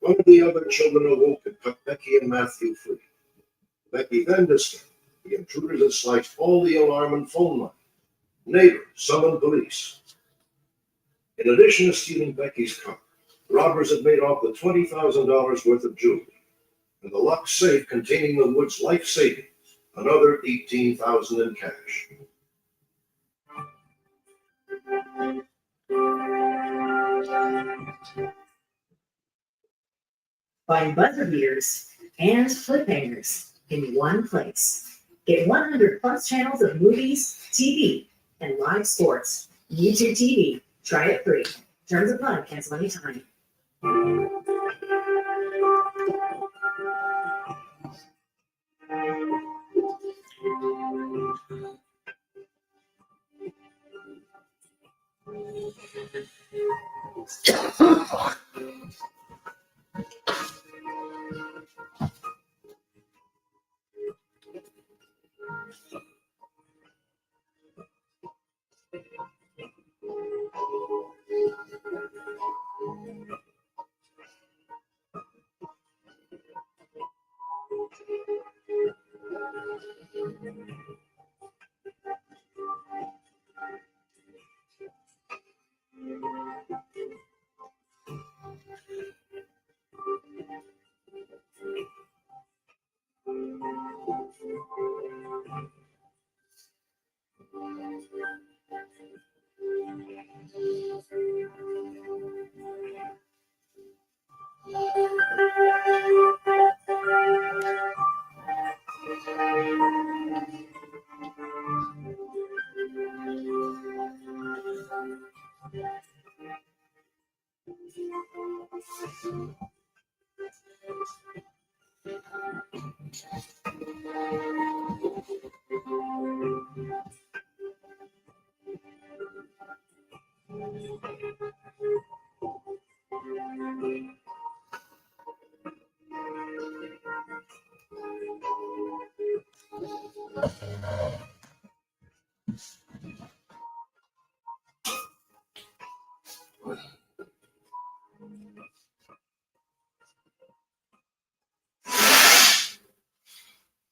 One of the other children awoke and cut Becky and Matthew free. Becky then discovered the intruders had sliced all the alarm and phone lines. Neighbors summoned police. In addition to stealing Becky's car, robbers had made off with $20,000 worth of jewelry and the locked safe containing the Woods' life savings, another $18,000 in cash. Find buzzer beaters and flip hangers in one place. Get 100 plus channels of movies, TV, and live sports. YouTube TV. Try it free. Terms apply. Cancel anytime.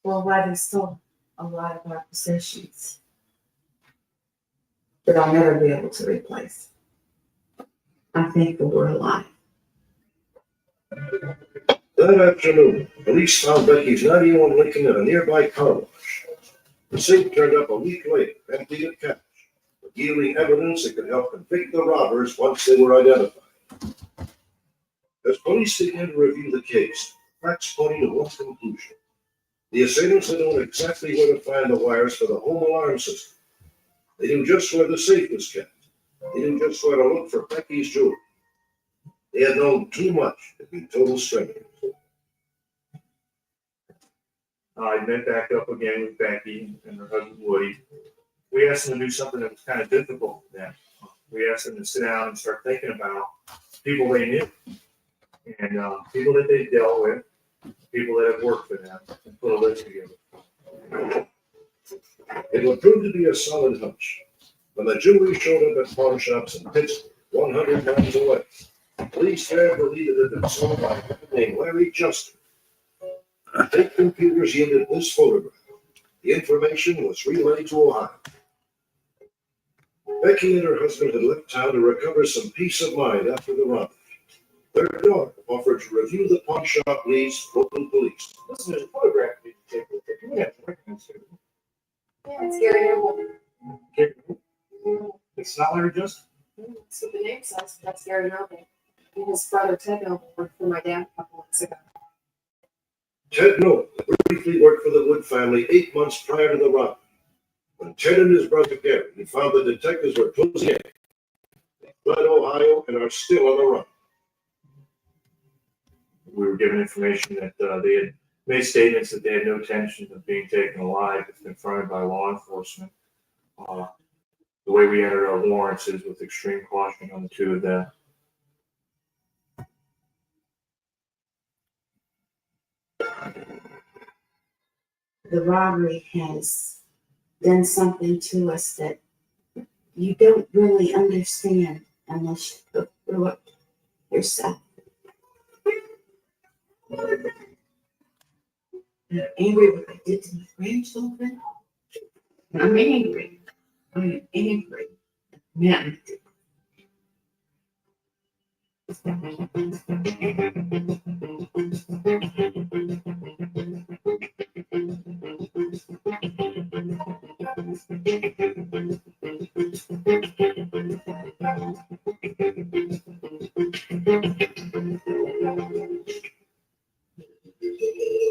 Well, why there's still a lot of our possessions that I'll never be able to replace. I'm thankful we're alive. That afternoon, police found Becky's 91 Lincoln at a nearby car wash. The safe turned up a week later, empty of cash, but yielding evidence that could help convict the robbers once they were identified. As police began to review the case, facts pointed to one conclusion. The assailants had known exactly where to find the wires for the home alarm system. They knew just where the safe was kept. They knew just where to look for Becky's jewelry. They had known too much to be total strangers. I met back up again with Becky and her husband Woody. We asked them to do something that was kind of difficult for them. We asked them to sit down and start thinking about people they knew and people that they dealt with, people that have worked for them, and put a list together. It would prove to be a solid hunch. When the jewelry showed up at pawn shops in Pittsburgh, 100 miles away, police there believed it had been sold by a man named Larry Juster. Fake computers yielded this photograph. The information was relayed to Ohio. Becky and her husband had left town to recover some peace of mind after the robbery. Their daughter offered to review the pawn shop leads to local police. Listen, there's a photograph we can take with it. You have to recognize it. Yeah, it's Gary Noble. It's not Larry Juster. That's what the name says. That's Gary Noble. And his brother Ted Noble worked for my dad a couple months ago. Ted Noble briefly worked for the Wood family 8 months prior to the robbery. When Ted and his brother Gary found the detectives were closing in, they fled Ohio and are still on the run. We were given information that they had made statements that they had no intention of being taken alive if confronted by law enforcement. The way we entered our warrants is with extreme caution on the two of them. The robbery has done something to us that you don't really understand unless you go through it yourself. I'm angry what I did to my grandchildren. I'm angry. I'm angry. Man.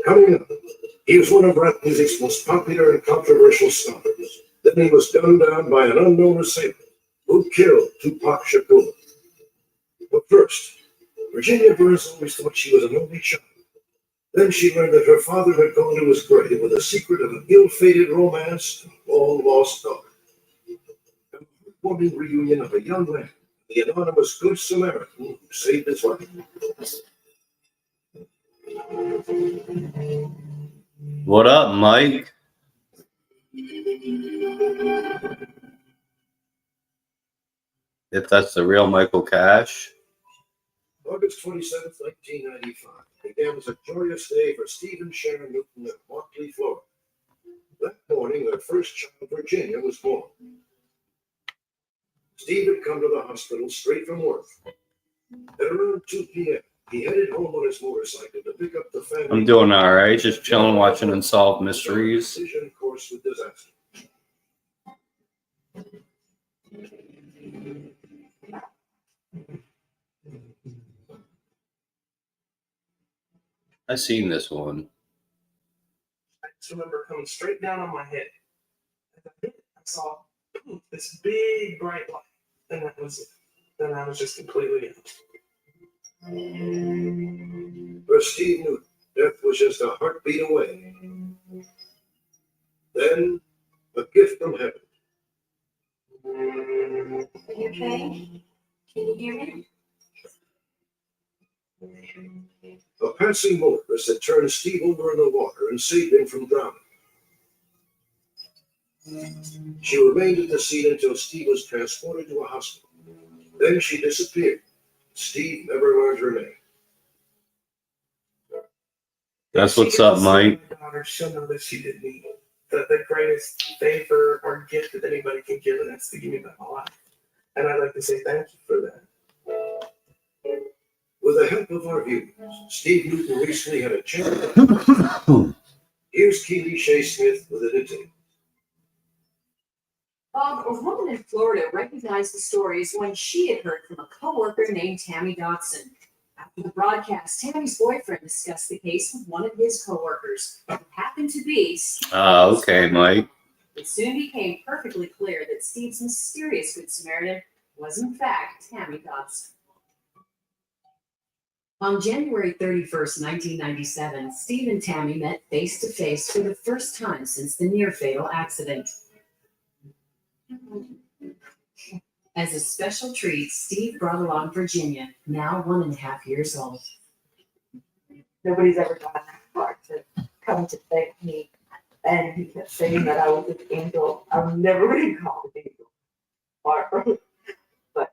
Coming up, he was one of rap music's most popular and controversial stars. Then he was gunned down by an unknown assailant who killed Tupac Shakur. But first, Virginia Burns always thought she was an only child. Then she learned that her father had gone to his grave with a secret of an ill-fated romance and a long-lost daughter. A heartwarming reunion of a young man, the anonymous Good Samaritan who saved his life. What up, Mike? If that's the real Michael Cash. August 27th, 1995 began as a joyous day for Stephen Sharon Newton of Montley, Florida. That morning, their first child, Virginia, was born. Steve had come to the hospital straight from work. At around 2 p.m., he headed home on his motorcycle to pick up the family. I'm doing all right. Just chilling, watching Unsolved Mysteries. Decision course with disaster. I've seen this one. I just remember coming straight down on my head. I saw this big bright light, and that was it. Then I was just completely out. For Steve Newton, death was just a heartbeat away. Then, a gift from heaven. Are you okay? Can you hear me? A passing motorist had turned Steve over in the water and saved him from drowning. She remained at the scene until Steve was transported to a hospital. Then she disappeared. Steve never learned her name. That's what's up, Mike. My daughter, she'll know that she did me the greatest favor or gift that anybody can give, and that's to give me back my life. And I'd like to say thank you for that. With the help of our viewers, Steve Newton recently had a chance. Here's Keely Shea Smith with a detail. Bob, a woman in Florida recognized the stories when she had heard from a coworker named Tammy Dotson. After the broadcast, Tammy's boyfriend discussed the case with one of his coworkers, who happened to be Steve. Okay, Mike. It soon became perfectly clear that Steve's mysterious Good Samaritan was in fact Tammy Dotson. On January 31st, 1997, Steve and Tammy met face to face for the first time since the near-fatal accident. As a special treat, Steve brought along Virginia, now 1.5 years old. Nobody's ever gone that far to come to thank me. And he kept saying that I was an angel. I've never been called an angel. Far from it. But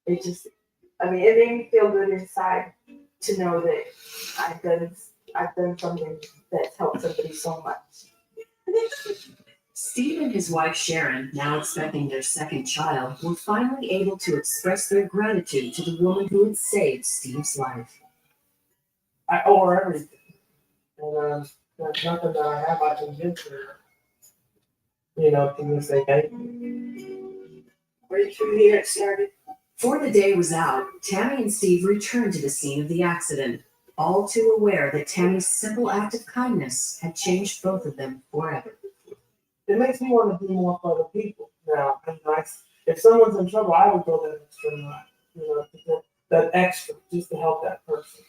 it just, it made me feel good inside to know that I've done something that's helped somebody so much. Steve and his wife Sharon, now expecting their second child, were finally able to express their gratitude to the woman who had saved Steve's life. I owe her everything. And there's nothing that I have I can give to her. Can you say thank you? Right through here it started. Before the day was out, Tammy and Steve returned to the scene of the accident, all too aware that Tammy's simple act of kindness had changed both of them forever. It makes me want to do more for other people now. If someone's in trouble, I would go that extra mile, that extra, just to help that person.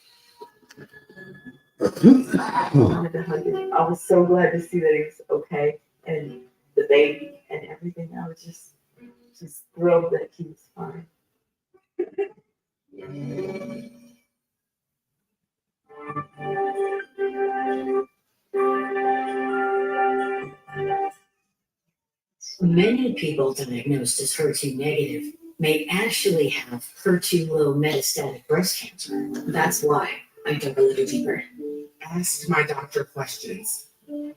I wanted to hug him. I was so glad to see that he was okay, and the baby and everything. I was just thrilled that he was fine. Many people diagnosed as HER2 negative may actually have HER2 low metastatic breast cancer. That's why I dug a little deeper, asked my doctor questions,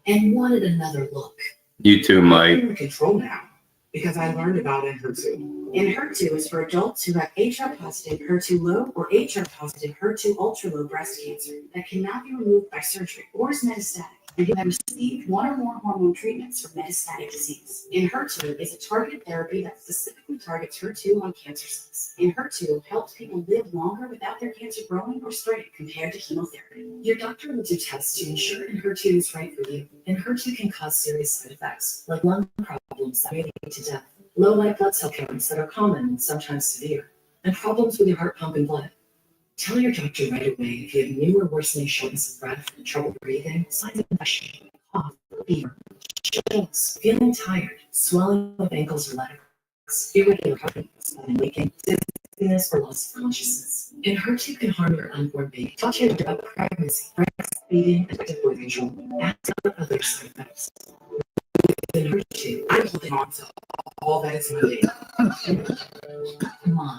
and wanted another look. You too, Mike. I'm in control now because I learned about Enhertu. Enhertu is for adults who have HR positive HER2 low or HR positive HER2 ultra low breast cancer that cannot be removed by surgery or is metastatic. And who have received one or more hormone treatments for metastatic disease. Enhertu is a targeted therapy that specifically targets HER2 on cancer cells. Enhertu helps people live longer without their cancer growing or spreading compared to chemotherapy. Your doctor will do tests to ensure Enhertu is right for you. Enhertu can cause serious side effects, like lung problems that may lead to death, low white blood cell counts that are common and sometimes severe, and problems with your heart pumping blood. Tell your doctor right away if you have new or worsening shortness of breath, trouble breathing, signs of infection, cough, fever, chills, feeling tired, swelling of ankles or legs, irregular heartbeat, sudden waking, dizziness, or loss of consciousness. Enhertu can harm your unborn baby. Talk to your doctor about pregnancy, breastfeeding, and active birth control. Ask about other side effects. With Enhertu, I'm holding on to all that is needed. Come on,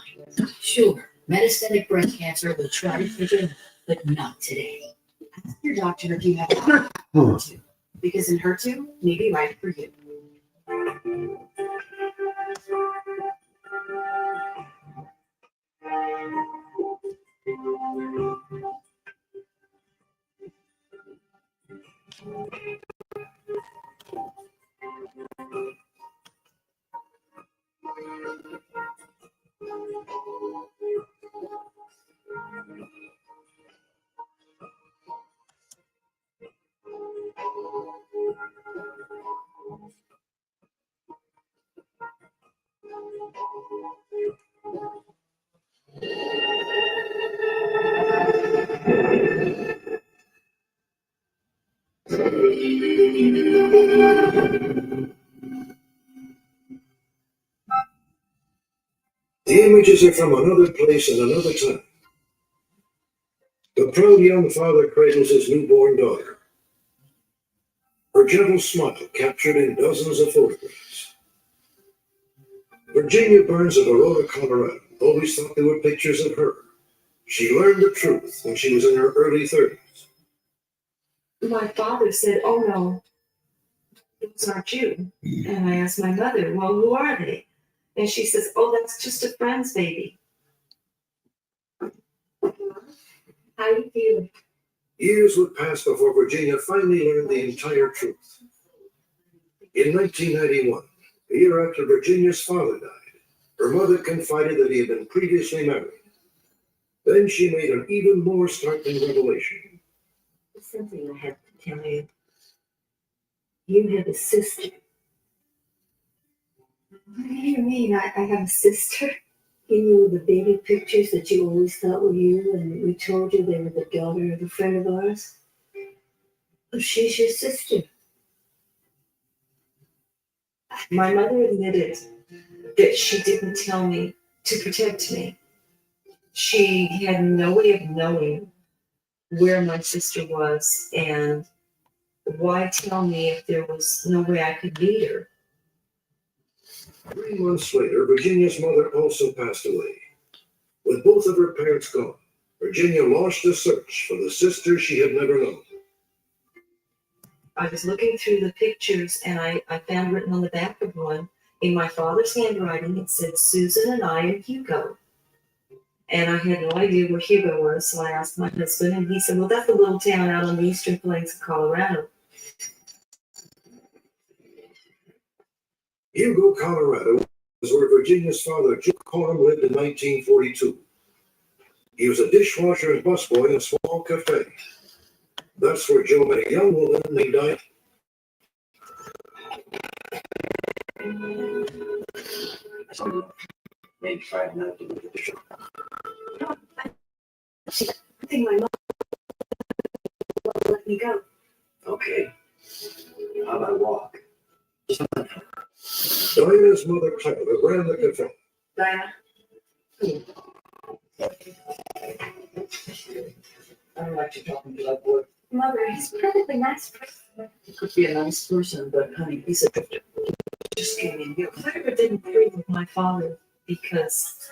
sure. Metastatic breast cancer will try to figure it out, but not today. Ask your doctor if you have HER2. because in her two may be right for you. The images are from another place and another time. The proud young father cradles his newborn daughter. Her gentle smile captured in dozens of photographs. Virginia Burns of Aurora, Colorado, always thought they were pictures of her. She learned the truth when she was in her early 30s. My father said, "Oh no, those aren't you." And I asked my mother, "Well, who are they?" And she says, "Oh, that's just a friend's baby." How you feel? Years would pass before Virginia finally learned the entire truth. In 1991, a year after Virginia's father died, her mother confided that he had been previously married. Then she made an even more startling revelation. There's something I have to tell you. You have a sister. What do you mean? I have a sister? You know the baby pictures that you always thought were you, and we told you they were the daughter of a friend of ours? Well, she's your sister. My mother admitted that she didn't tell me to protect me. She had no way of knowing where my sister was, and why tell me if there was no way I could meet her? 3 months later, Virginia's mother also passed away. With both of her parents gone, Virginia launched a search for the sister she had never known. I was looking through the pictures, and I found written on the back of one, in my father's handwriting, it said, "Susan and I and Hugo." And I had no idea where Hugo was, so I asked my husband, and he said, "Well, that's a little town out on the eastern plains of Colorado." Hugo, Colorado, was where Virginia's father, Joe Corum, lived in 1942. He was a dishwasher and busboy in a small cafe. That's where Joe met a young woman named Diane. Maybe try not to do the show. I think my mom won't let me go. Okay. How about a walk? Diana's mother, Clara, ran the cafe. Diana? I don't like you talking to that boy. Mother, he's a perfectly nice person. He could be a nice person, but honey, he's a drifter. Just came in here. Clara didn't agree with my father because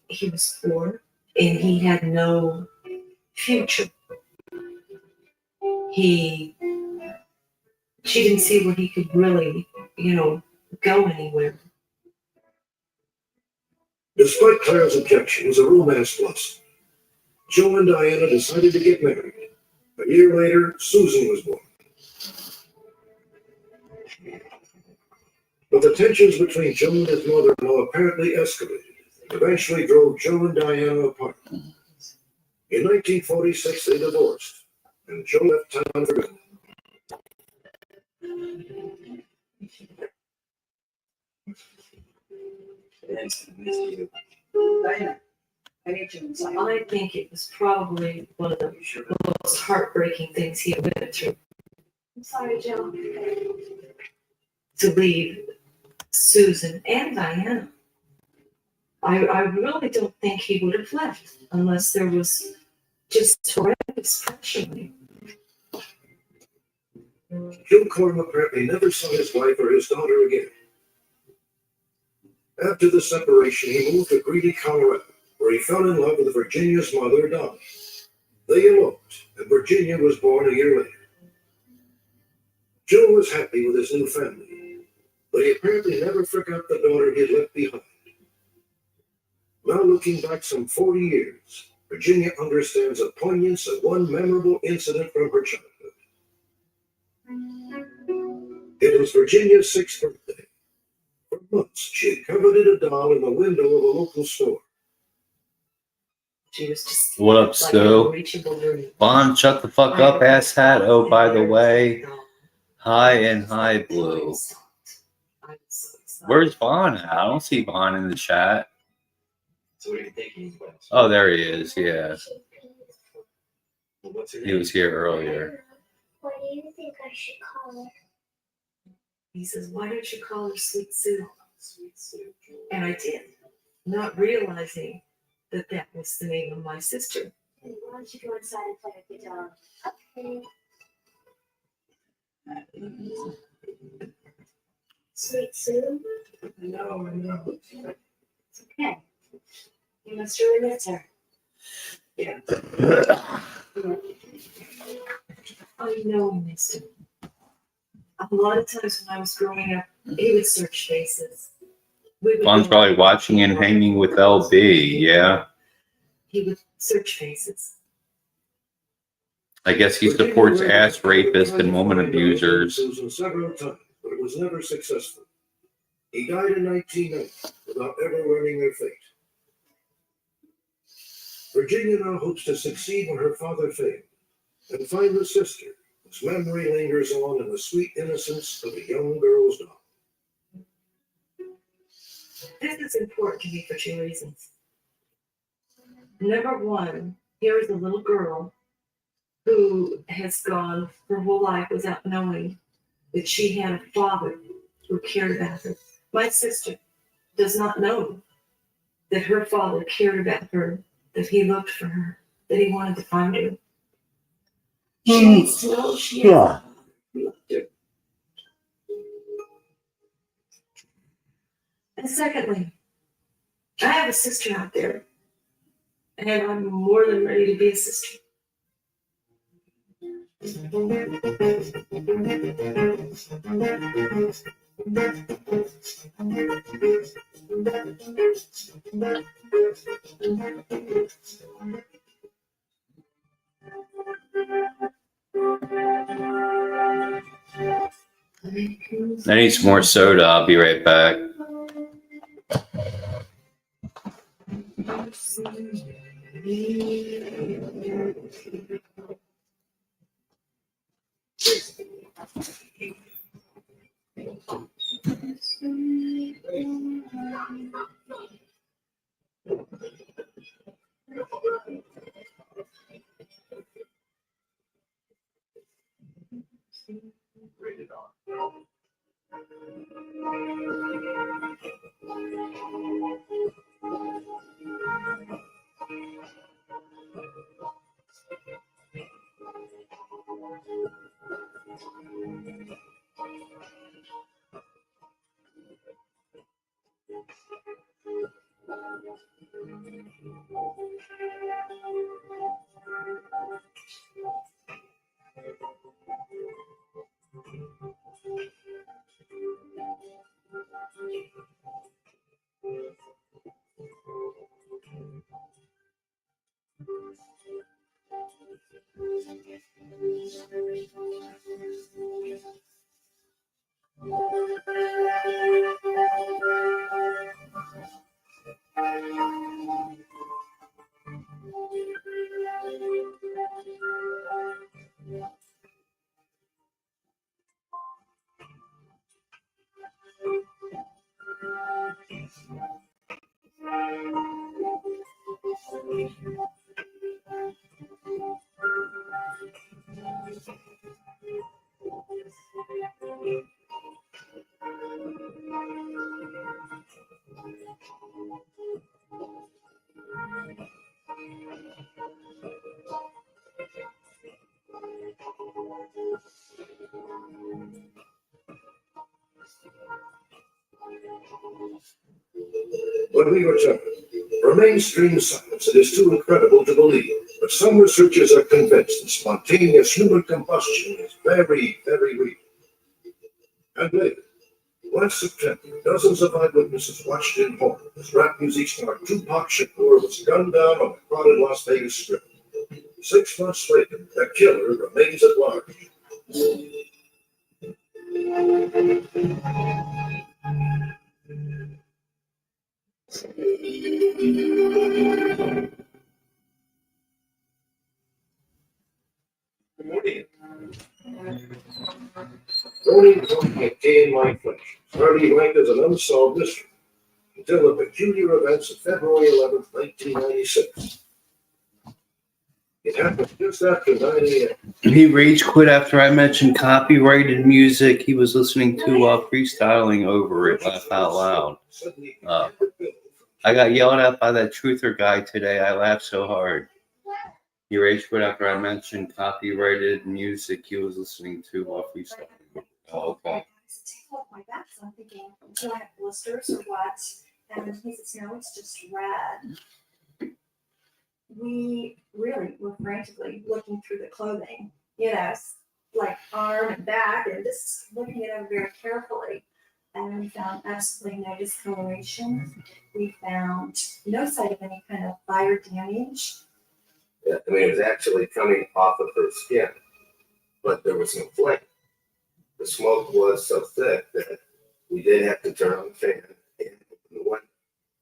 he was poor and he had no future. She didn't see where he could really, go anywhere. Despite Clara's objections, a romance blossomed. Joe and Diana decided to get married. A year later, Susan was born. But the tensions between Joe and his mother-in-law apparently escalated, eventually drove Joe and Diana apart. In 1946, they divorced, and Joe left town for good. I think it was probably one of the most heartbreaking things he went through. I'm sorry, Joe. To leave Susan and Diana. I really don't think he would have left unless there was just horrendous pressure. Joe Corum apparently never saw his wife or his daughter again. After the separation, he moved to Greeley, Colorado, where he fell in love with Virginia's mother, Donna. They eloped, and Virginia was born a year later. Joe was happy with his new family, but he apparently never forgot the daughter he had left behind. Now looking back some 40 years, Virginia understands the poignance of one memorable incident from her childhood. It was Virginia's 6th birthday. For months, she had coveted a doll in the window of a local store. She was just What up, like Stu? unreachable dream. Bon, shut the fuck up, asshat. Oh, by the way, hi and hi, Blue. Where's Bon at? I don't see Bon in the chat. So what do you think he's with? Oh, there he is. Yeah. He was here earlier. What do you think I should call her? He says, why don't you call her Sweet Sue? Sweet Sue. And I did, not realizing that that was the name of my sister. Why don't you go inside and play with the dog? Okay. Sweet Sue? I know. It's okay. You must really miss her. Yeah. I know I missed him. A lot of times when I was growing up, he would search faces. Bon's probably watching and hanging with LB, yeah. He would search faces. I guess he supports ass rapists and woman abusers. Susan several times, but it was never successful. He died in 1990 without ever learning their fate. Virginia now hopes to succeed when her father failed and find the sister whose memory lingers on in the sweet innocence of a young girl's doll. This is important to me for 2 reasons. Number one, here is a little girl who has gone her whole life without knowing that she had a father who cared about her. My sister does not know that her father cared about her, that he looked for her, that he wanted to find her. She needs to know she has a father who loved her. And secondly, I have a sister out there, and I'm more than ready to be a sister. I need some more soda. I'll be right back. Rated R. When we return, for mainstream science, it is too incredible to believe, but some researchers are convinced that spontaneous human combustion is very, very real. And later, last September, dozens of eyewitnesses watched in horror as rap music star Tupac Shakur was gunned down on the crowded Las Vegas Strip. 6 months later, the killer remains at large. Good morning. Morning County at Kay and Mike Fletch, already ranked as an unsolved mystery until the peculiar events of February 11th, 1996. It happened just after 9 a.m. He rage quit after I mentioned copyrighted music. He was listening to freestyling over it, laugh out loud. I got yelled at by that truther guy today. I laughed so hard. He rage quit after I mentioned copyrighted music he was listening to freestyling. Oh, okay. Take a look at my back, so I'm thinking, do I have blisters or what? And he says, no, it's just red. We really were frantically looking through the clothing, like arm and back, and just looking at it very carefully. And we found absolutely no discoloration. We found no sign of any kind of fire damage. Yeah, I mean, it was actually coming off of her skin, but there was no flame. The smoke was so thick that we did have to turn on the fan and open the window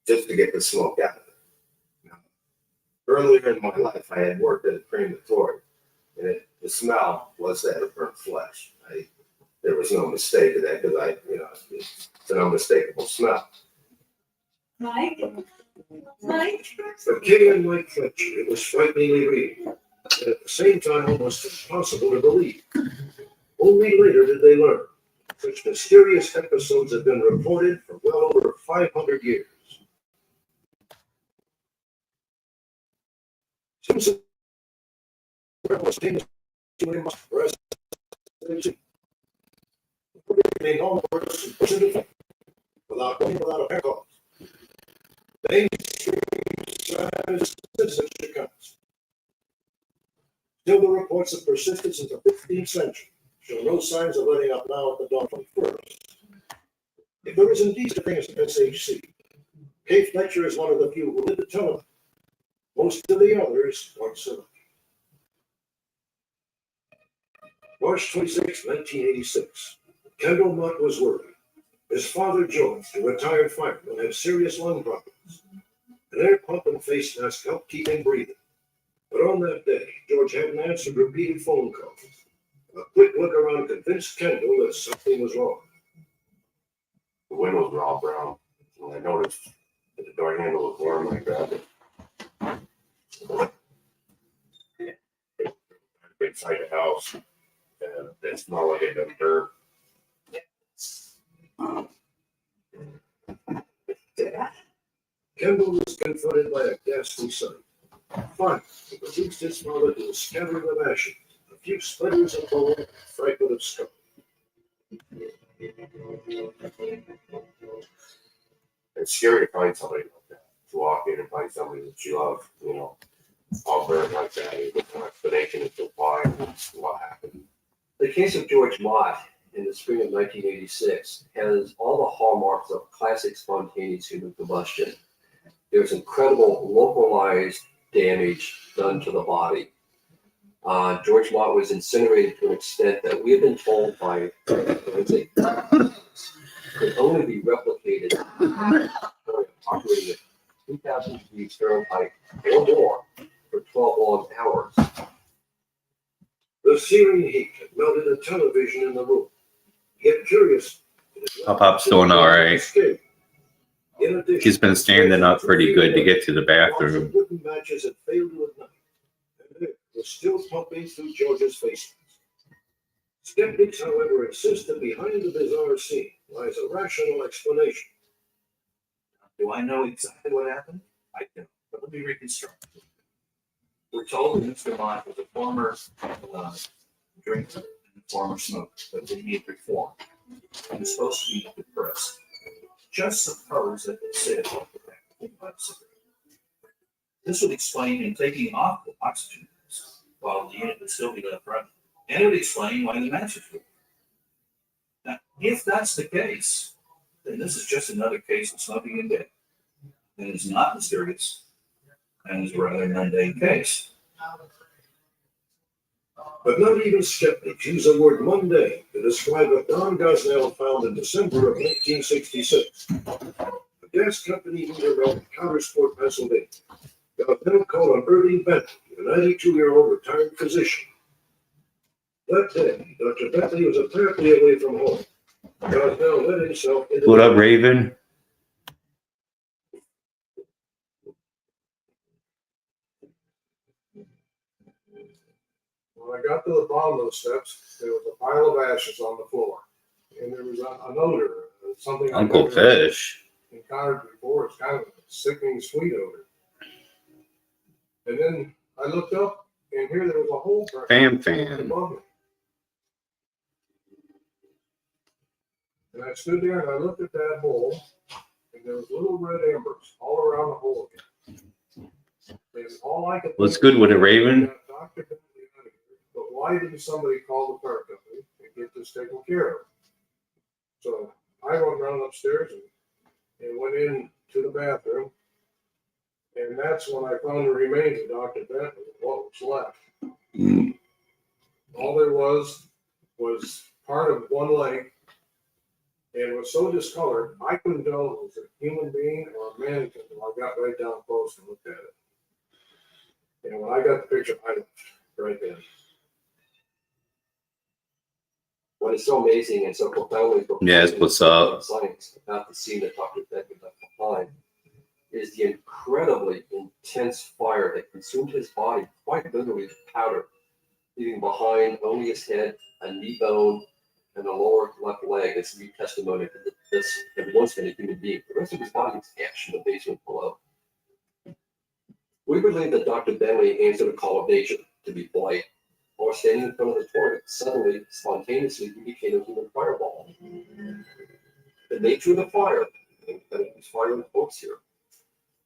just to get the smoke out of it. Now, earlier in my life, I had worked at a crematory, and the smell was that of burnt flesh. There was no mistake of that because it's an unmistakable smell. Mike? For Kay and Mike Fletcher, it was frighteningly real, and at the same time almost impossible to believe. Only later did they learn such mysterious episodes have been reported for well over 500 years. Simpson was famous without a haircut. Mainstream such accounts. Still, the reports of persistence into the 15th century show no signs of letting up now at the dawn of the 21st. If there is indeed such a thing as SHC, Kay Fletcher is one of the few who lived to tell of it. Most of the others aren't so much. March 26, 1986. Kendall Mott was worried. His father, George, a retired fireman, had serious lung problems. An air pump and face mask helped keep him breathing. But on that day, George hadn't answered repeated phone calls. A quick look around convinced Kendall that something was wrong. The windows were all brown. When I noticed that the door handle was warm, I grabbed it. Inside the house, and it smelled like it had been dirt. Kendall was confronted by a ghastly sight. Finally, he reduced his father to a scattering of ashes, a few splinters of bone, and a fragment of skull. It's scary to find somebody like that. To walk in and find somebody that you love, all burnt like that. There's no explanation as to why and what happened. The case of George Mott in the spring of 1986 has all the hallmarks of classic spontaneous human combustion. There's incredible localized damage done to the body. George Mott was incinerated to an extent that we have been told by forensic could only be replicated operating at 2,000 degrees Fahrenheit or more for 12 long hours. The searing heat had melted a television in the room. Yet curious. Pop-Pop's doing all right. He's been standing up pretty good to get to the bathroom. Wooden matches had failed to ignite, and it was still pumping through George's face. Skeptics, however, insist that behind the bizarre scene lies a rational explanation. Do I know exactly what happened? I don't, but let me reconstruct. We're told that Mr. Mott was a former drinker and a former smoker, but that he had reformed. He was supposed to be depressed. Just suppose that the cigarette was about a cigarette. This would explain him taking off the oxygen mask while the unit would still be left running. And it would explain why the matches were. Now, If that's the case, then this is just another case of smoking in bed. And it's not mysterious, and it's a rather mundane case. But not even skeptics use the word mundane to describe what Don Gosnell found in December of 1966. A gas company meter mill in Countersport, Pennsylvania. Gosnell called on Irving Bentley, a 92-year-old retired physician. That day, Dr. Bentley was apparently away from home. Gosnell led himself into What up, Raven? When I got to the bottom of the steps, there was a pile of ashes on the floor. And there was an odor, something I've Uncle never Fish. encountered before. It's kind of a sickening sweet odor. And then I looked up, and here there was a hole Fan fan. above me. And I stood there and I looked at that hole, and there was little red embers all around the hole again. And all I could What's think good with a Raven? Dr. Bentley out of here, but why didn't somebody call the fire company and get this taken care of? So I went around upstairs and went in to the bathroom, and that's when I found the remains of Dr. Bentley, what was left. All there was part of one leg, and it was so discolored, I couldn't tell if it was a human being or a mannequin until I got right down close and looked at it. And when I got the picture, I left right then. What is so amazing and so profoundly Yes, what's up? science about the scene that Dr. Bentley left behind is the incredibly intense fire that consumed his body, quite literally to powder, leaving behind only his head, a knee bone, and the lower left leg as new testimony that this had once been a human being. The rest of his body was ash in the basement below. We believe that Dr. Bentley answered a call of nature, to be polite. While standing in front of the toilet, suddenly, spontaneously, he became a human fireball. The nature of the fire, and I use fire in quotes here,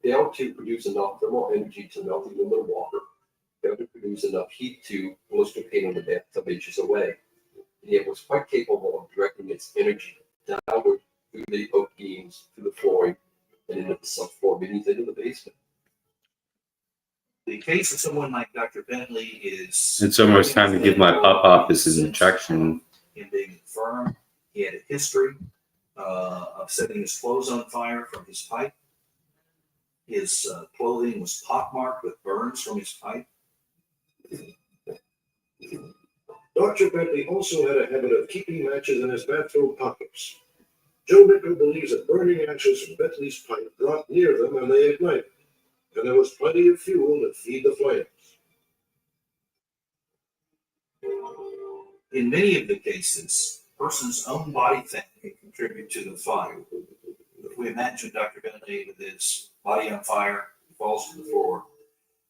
failed to produce enough thermal energy to melt the aluminum walker, failed to produce enough heat to blister paint on the bathtub inches away. And yet was quite capable of directing its energy downward through the oak beams, through the flooring, and into the subfloor beneath into the basement. The case of someone like Dr. Bentley is. It's almost time to give my pop office an injection. In being infirm, he had a history of setting his clothes on fire from his pipe. His clothing was pockmarked with burns from his pipe. Dr. Bentley also had a habit of keeping matches in his bathrobe pockets. Joe Nickell believes that burning ashes from Bentley's pipe brought near them and they ignited, and there was plenty of fuel to feed the flames. In many of the cases, a person's own body fat can contribute to the fire. If we imagine Dr. Bentley with his body on fire, he falls to the floor.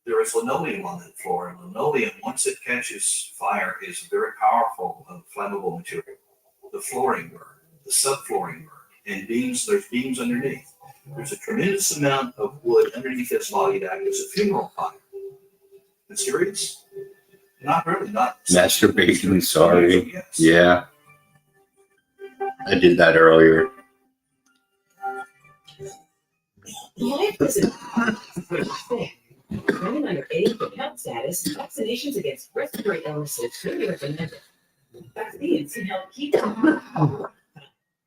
There is linoleum on that floor, and linoleum, once it catches fire, is a very powerful flammable material. The flooring burn, the subflooring burn, and beams, there's beams underneath. There's a tremendous amount of wood underneath his body that acts as a funeral fire. Mysterious? Not really, not. Masturbating, sorry. Yes. Yeah. I did that earlier. Life is a thing. Women under age with health status, vaccinations against respiratory illnesses should be recommended. Vaccines can help keep them.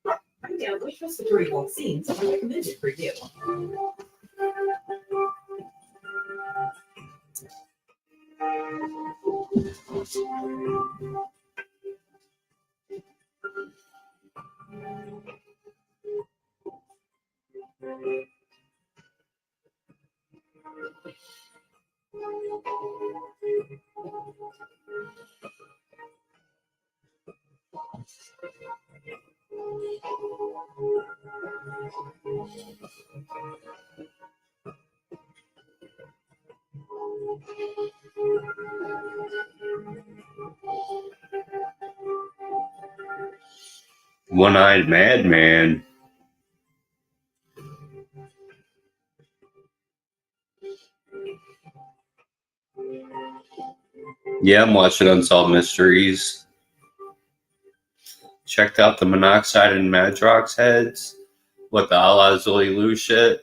Write down which respiratory vaccines are recommended for you. One-eyed madman. Yeah, I'm watching Unsolved Mysteries. Checked out the monoxide and Madrox heads. What, the a la Zoe Lou shit?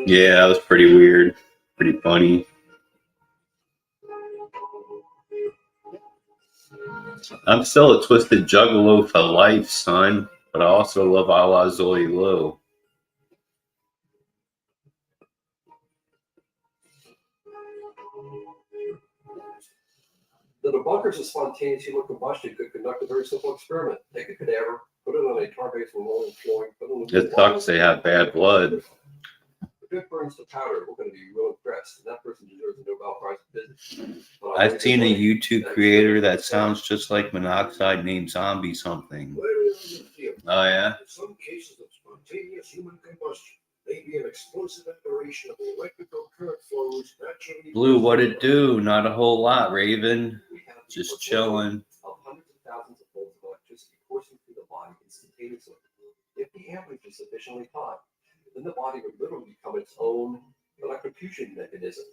Yeah, that was pretty weird. Pretty funny. I'm still a twisted juggalo for life, son. But I also love a la Zoe Lou. The debunkers of spontaneous human combustion could conduct a very simple experiment. Take a cadaver, put it on a tar-based rolling flooring, put it in It sucks they have bad blood. If it burns to powder, we're going to be real impressed, and that person deserves a Nobel Prize in Physics. I've seen a YouTube creator that sounds just like monoxide named Zombie something. Oh, yeah? In some cases of spontaneous human combustion, may be an explosive aberration of the electrical current flows naturally. Blue, what it do? Not a whole lot, Raven. Just chilling. Of hundreds of thousands of volts of electricity coursing through the body instantaneously. If the amperage is sufficiently high, then the body would literally become its own electrocution mechanism.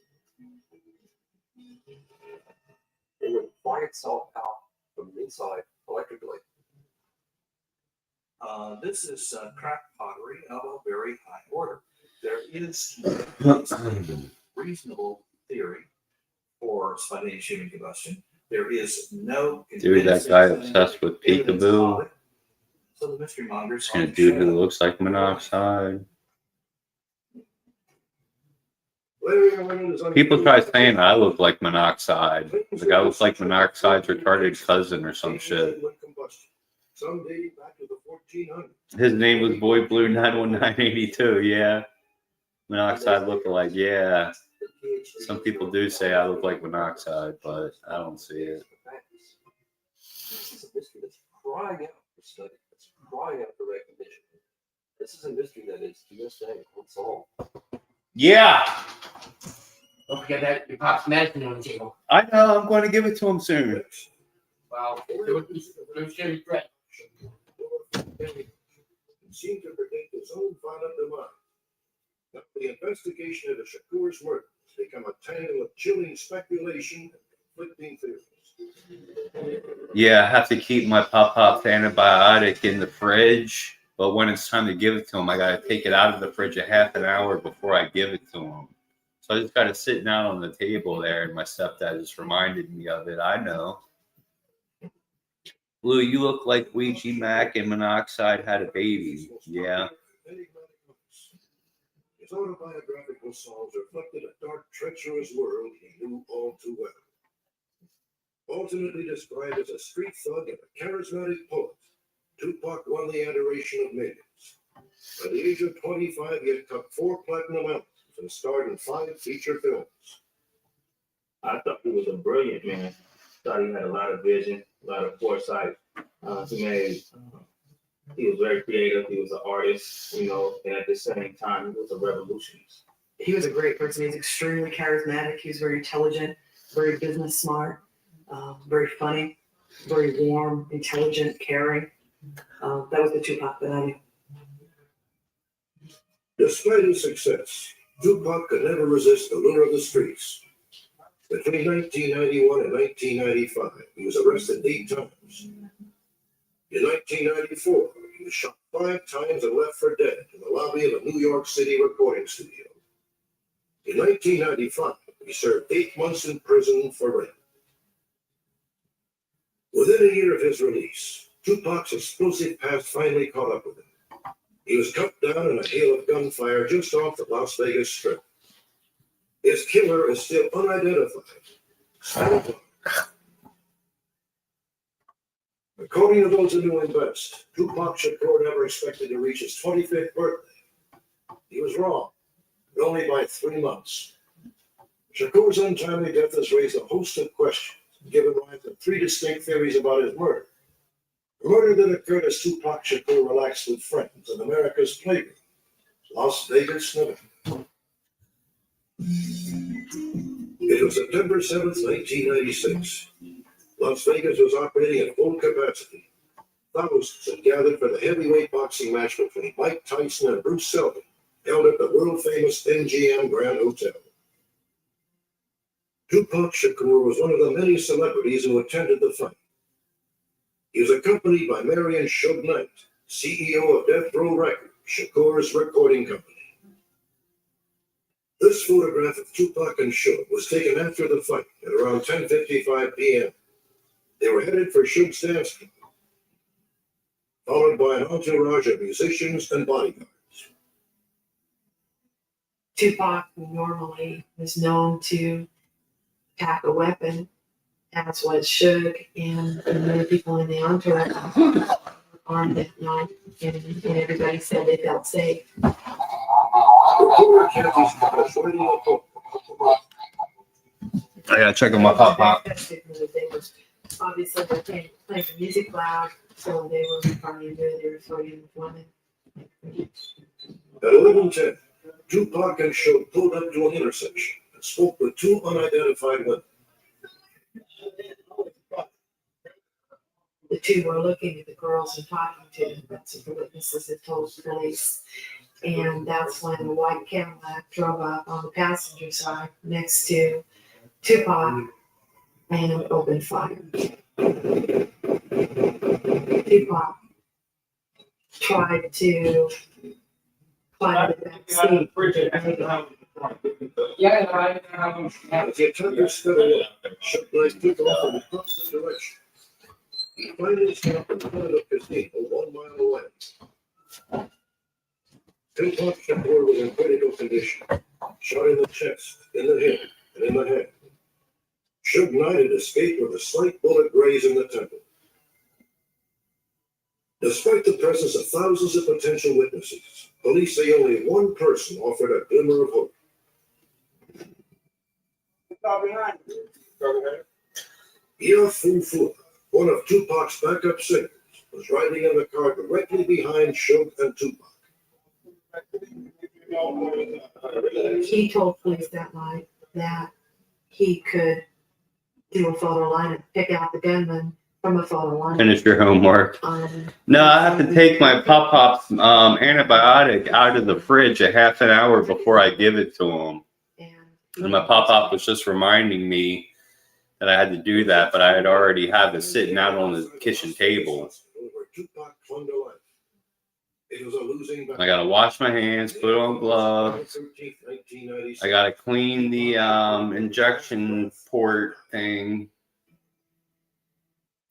It would fire itself out from the inside electrically. This is cracked pottery of a very high order. There is reasonable theory for spontaneous human combustion. There is no Dude, that guy obsessed with peekaboo. So the mystery mongers And a dude who looks like monoxide. People try saying I look like monoxide. Like I look like monoxide's retarded cousin or some shit. Some dating back to the 1400s. His name was Boy Blue 91982. Yeah, monoxide lookalike. Yeah, some people do say I look like monoxide, but I don't see it. This is a mystery that's crying out for study. It's crying out for recognition. This is a mystery that is to this day unsolved. Yeah. Don't forget that your pop's medicine on the table. I know. I'm going to give it to him soon. Well, it would be shitty threat. Seemed to predict his own violent demise. But the investigation into Shakur's murder has become a tangle of chilling speculation and conflicting theories. Yeah, I have to keep my pop antibiotic in the fridge, but when it's time to give it to him, I got to take it out of the fridge a half an hour before I give it to him. So I just got to sit down on the table there, and my stepdad just reminded me of it. I know. Blue, you look like Ouija Mac and Monoxide had a baby. Yeah. His autobiographical songs reflected a dark, treacherous world he knew all too well. Alternately described as a street thug and a charismatic poet, Tupac won the adoration of millions. At the age of 25, he had cut 4 platinum albums and starred in 5 feature films. I thought he was a brilliant man. Thought he had a lot of vision, a lot of foresight. He was very creative. He was an artist, and at the same time, he was a revolutionist. He was a great person. He was extremely charismatic. He was very intelligent, very business smart, very funny, very warm, intelligent, caring. That was the Tupac that I knew. Despite his success, Tupac could never resist the lure of the streets. Between 1991 and 1995, he was arrested 8 times. In 1994, he was shot 5 times and left for dead in the lobby of a New York City recording studio. In 1995, he served 8 months in prison for rape. Within a year of his release, Tupac's explosive past finally caught up with him. He was cut down in a hail of gunfire just off the Las Vegas Strip. His killer is still unidentified. According to those who knew him best, Tupac Shakur never expected to reach his 25th birthday. He was wrong, but only by 3 months. Shakur's untimely death has raised a host of questions, given rise to 3 distinct theories about his murder. A murder that occurred as Tupac Shakur relaxed with friends in America's playground, Las Vegas, Nevada. It was September 7th, 1996. Las Vegas was operating at full capacity. Thousands had gathered for the heavyweight boxing match between Mike Tyson and Bruce Seldon, held at the world-famous MGM Grand Hotel. Tupac Shakur was one of the many celebrities who attended the fight. He was accompanied by Marion Suge Knight, CEO of Death Row Records, Shakur's recording company. This photograph of Tupac and Suge was taken after the fight at around 10:55 p.m. They were headed for Suge's dance club, followed by an entourage of musicians and bodyguards. Tupac normally was known to pack a weapon, as was Suge, and the many people in the entourage were armed at night, and everybody said they felt safe. I gotta check on my pop pop. They were obviously playing the music loud, so they were partying good. They were flirting with women. At 11:10, Tupac and Suge pulled up to an intersection and spoke with two unidentified women. The two were looking at the girls and talking to them. That's what the witnesses had told police. And that's when the white Cadillac drove up on the passenger side next to Tupac and opened fire. Tupac tried to climb the back seat. As the attackers sped away, Suge Knight took off in the opposite direction. He finally stopped in front of the casino 1 mile away. Tupac Shakur was in critical condition, shot in the chest, in the hip, and in the head. Suge Knight had escaped with a slight bullet graze in the temple. Despite the presence of thousands of potential witnesses, police say only one person offered a glimmer of hope. Fufu, one of Tupac's backup singers, was riding in the car directly behind Suge and Tupac. He told police that night that he could do a photo lineup, pick out the gunman from a photo lineup. Finish your homework. No, I have to take my Pop Pop's antibiotic out of the fridge a half an hour before I give it to him. And my Pop Pop was just reminding me that I had to do that, but I had already had it sitting out on the kitchen table. I gotta wash my hands, put on gloves. I gotta clean the injection port thing.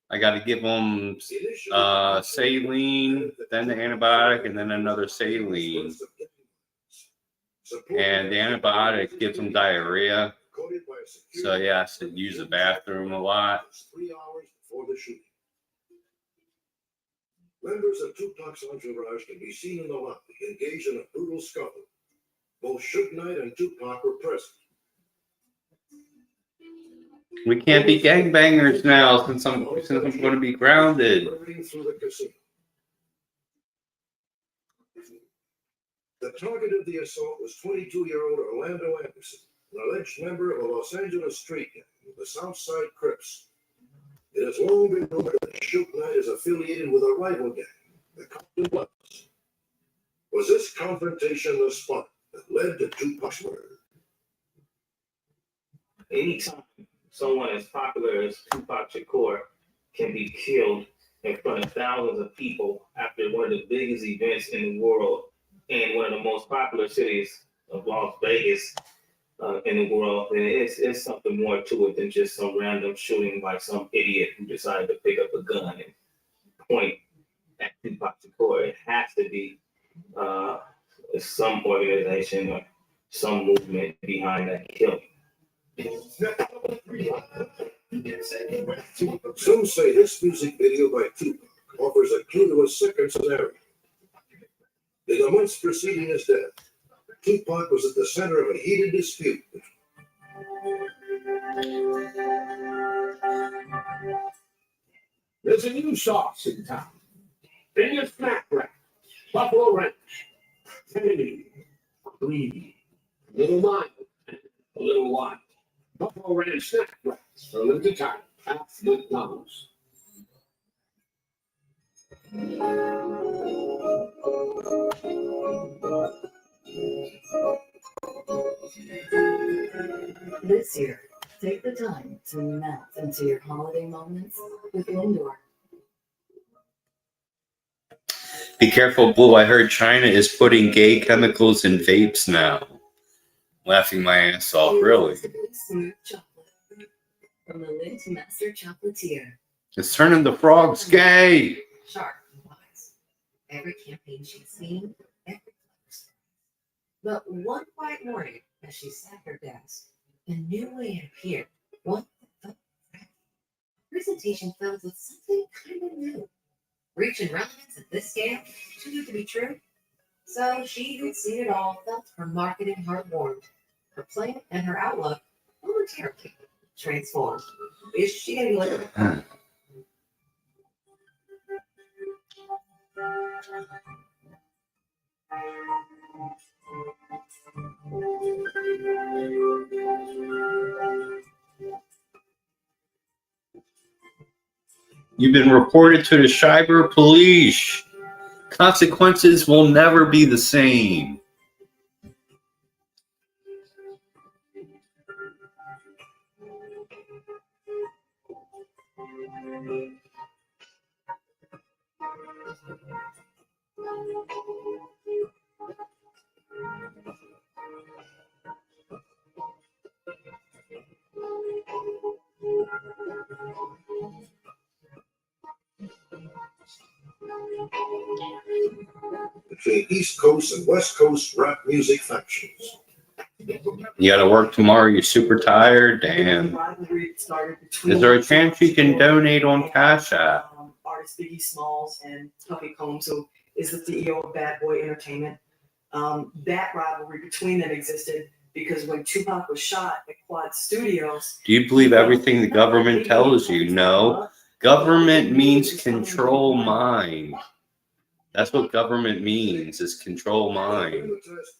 I gotta give them saline, then the antibiotic, and then another saline. And the antibiotic gives them diarrhea. So he has to use the bathroom a lot. 3 hours before the shooting. Members of Tupac's entourage can be seen in the lobby engaged in a brutal scuffle. Both Suge Knight and Tupac were present. We can't be gangbangers now since I'm going to be grounded. The target of the assault was 22-year-old Orlando Anderson, an alleged member of a Los Angeles street gang, the Southside Crips. It has long been rumored that Suge Knight is affiliated with a rival gang, the Compton Bloods. Was this confrontation the spark that led to Tupac's murder? Anytime someone as popular as Tupac Shakur can be killed in front of thousands of people after one of the biggest events in the world and one of the most popular cities of Las Vegas in the world, then it's something more to it than just some random shooting by some idiot who decided to pick up a gun and point at Tupac Shakur. It has to be some organization or some movement behind that killing. Some say this music video by Tupac offers a clue to a second scenario. In the months preceding his death, Tupac was at the center of a heated dispute. There's a new sauce in town. In your snack rack. Buffalo Ranch. Tangy, creamy, a little mild, and a little wild. Buffalo Ranch snack racks for a limited time at McDonald's. This year, take the time to melt into your holiday moments with Lindor. Be careful, Blue. I heard China is putting gay chemicals in vapes now. Laughing my ass off, really. Smooth chocolate from the Lindt Master Chocolatier. It's turning the frogs gay. Sharp and wise. Every campaign she's seen, every clever. But one quiet morning, as she sat at her desk, a new way had appeared. One that felt fresh. Presentation filled with something kind of new. Reach and relevance at this scale, too good to be true. So she who'd seen it all felt her marketing heart warmed. Her plan and her outlook momentarily transformed. Is she gonna be like You've been reported to the cyber police. Consequences will never be the same. Between East Coast and West Coast rap music factions. You gotta work tomorrow, you're super tired, damn. Is there a chance you can donate on Cash App? Artist Biggie Smalls and Puffy Combs, who is the CEO of Bad Boy Entertainment. That rivalry between them existed because when Tupac was shot at Quad Studios. Do you believe everything the government tells you? No. Government means control mind. That's what government means, is control mind.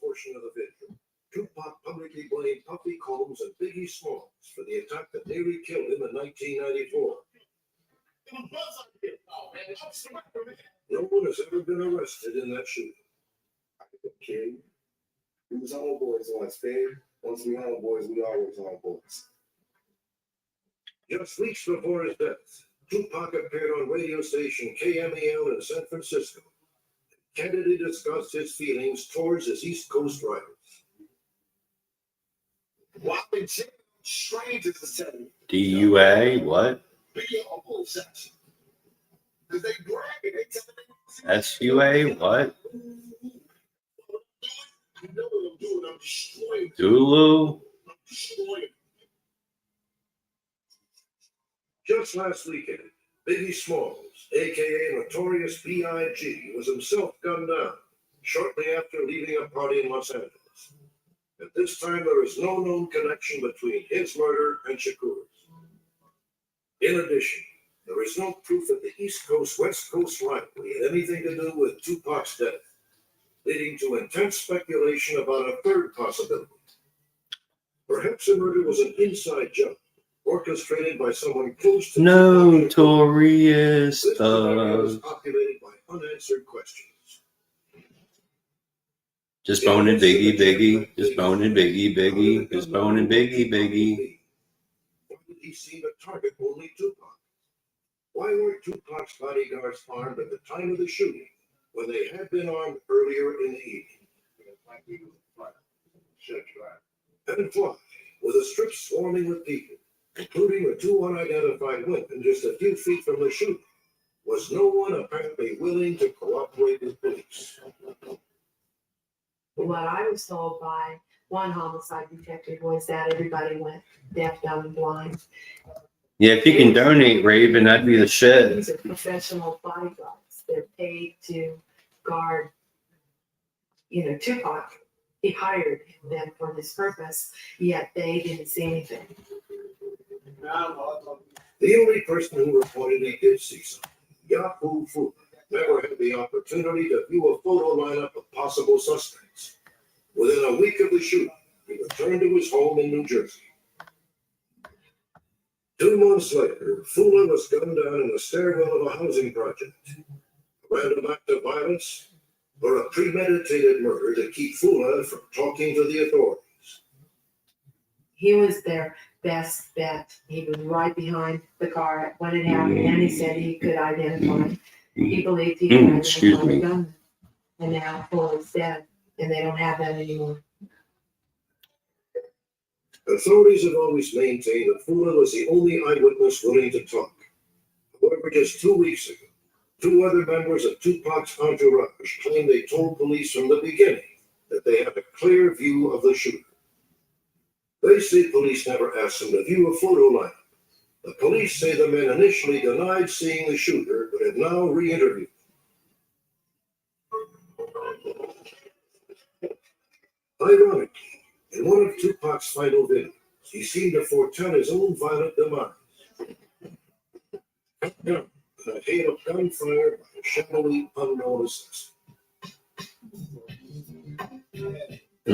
Portion of the video. Tupac publicly blamed Puffy Combs and Biggie Smalls for the attack that nearly killed him in 1994. No one has ever been arrested in that shooting. King, we was homeboys on his fame. Once we homeboys, we always homeboys. Just weeks before his death, Tupac appeared on radio station KMEL in San Francisco. Candidly discussed his feelings towards his East Coast rivals. Whopping strangers to tell you. DUA, what? Biggie almost says. Because they bragging, they telling SUA, what? you know what I'm doing, I'm destroying. Dulu? I'm destroying. Just last weekend, Biggie Smalls, aka Notorious B.I.G., was himself gunned down shortly after leaving a party in Los Angeles. At this time, there is no known connection between his murder and Shakur's. In addition, there is no proof that the East Coast-West Coast rivalry had anything to do with Tupac's death, leading to intense speculation about a third possibility. Perhaps the murder was an inside job, orchestrated by someone close to Notorious This scenario is thug. populated by unanswered questions. Just boning Biggie, Biggie. Just boning Biggie, Biggie. Just boning Biggie, Biggie. Why did he seem to target only Tupac? Why weren't Tupac's bodyguards armed at the time of the shooting when they had been armed earlier in the evening? And why, with a strip swarming with people, including the two unidentified women just a few feet from the shooting, was no one apparently willing to cooperate with police? What I was told by one homicide detective was that everybody went deaf, dumb, and blind. Yeah, if you can donate, Raven, that'd be the shit. These are professional bodyguards. They're paid to guard, Tupac. He hired them for this purpose, yet they didn't see anything. The only person who reported he did see something, Yahoo Food, never had the opportunity to view a photo lineup of possible suspects. Within a week of the shooting, he returned to his home in New Jersey. 2 months later, Fuller was gunned down in the stairwell of a housing project. A random act of violence or a premeditated murder to keep Fuller from talking to the authorities. He was their best bet. He was right behind the car when it happened, and he said he could identify. He believed he could Excuse identify the me. gunman. And now Fuller's dead, and they don't have that anymore. Authorities have always maintained that Fuller was the only eyewitness willing to talk. However, just 2 weeks ago, 2 other members of Tupac's entourage claimed they told police from the beginning that they had a clear view of the shooter. They say police never asked them to view a photo lineup. The police say the men initially denied seeing the shooter, but have now re-interviewed. Ironically, in one of Tupac's final videos, he seemed to foretell his own violent demise. Cut down in a hail of gunfire by a shadowy, unknown assassin. I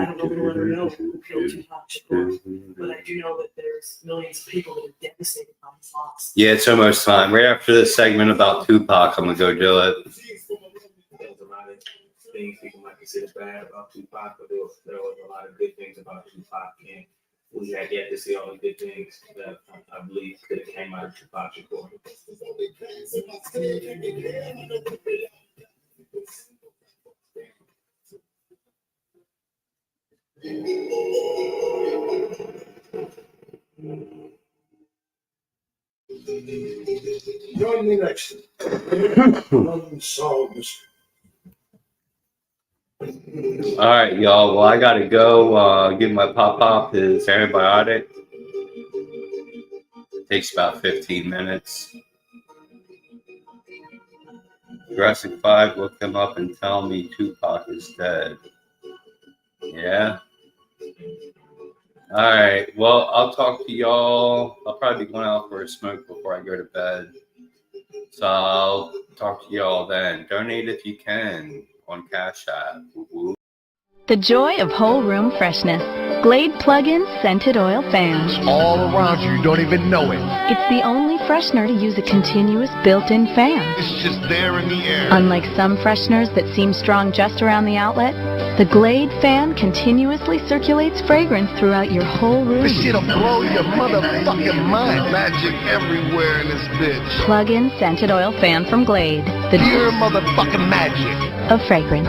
don't know, we'll never know who killed Tupac Shakur, but I do know that there's millions of people that are devastated by his loss. Yeah, it's almost time. Right after this segment about Tupac, I'm gonna go do it. There's a lot of things people might consider bad about Tupac, but there was a lot of good things about Tupac, and we had yet to see all the good things that I believe could have came out of Tupac Shakur. Join me next. Unsolved mystery. All right, y'all. Well, I gotta go give my pop his antibiotic. Takes about 15 minutes. Jurassic 5 look him up and tell me Tupac is dead. Yeah. All right. Well, I'll talk to y'all. I'll probably be going out for a smoke before I go to bed. So I'll talk to y'all then. Donate if you can on Cash App. Woo-woo. The joy of whole room freshness. Glade plug-in scented oil fan. All around you don't even know it. It's the only freshener to use a continuous built-in fan. It's just there in the air. Unlike some fresheners that seem strong just around the outlet, the Glade fan continuously circulates fragrance throughout your whole room. This shit'll blow your motherfucking mind. Magic everywhere in this bitch. Plug-in scented oil fan from Glade. The pure motherfucking magic of fragrance.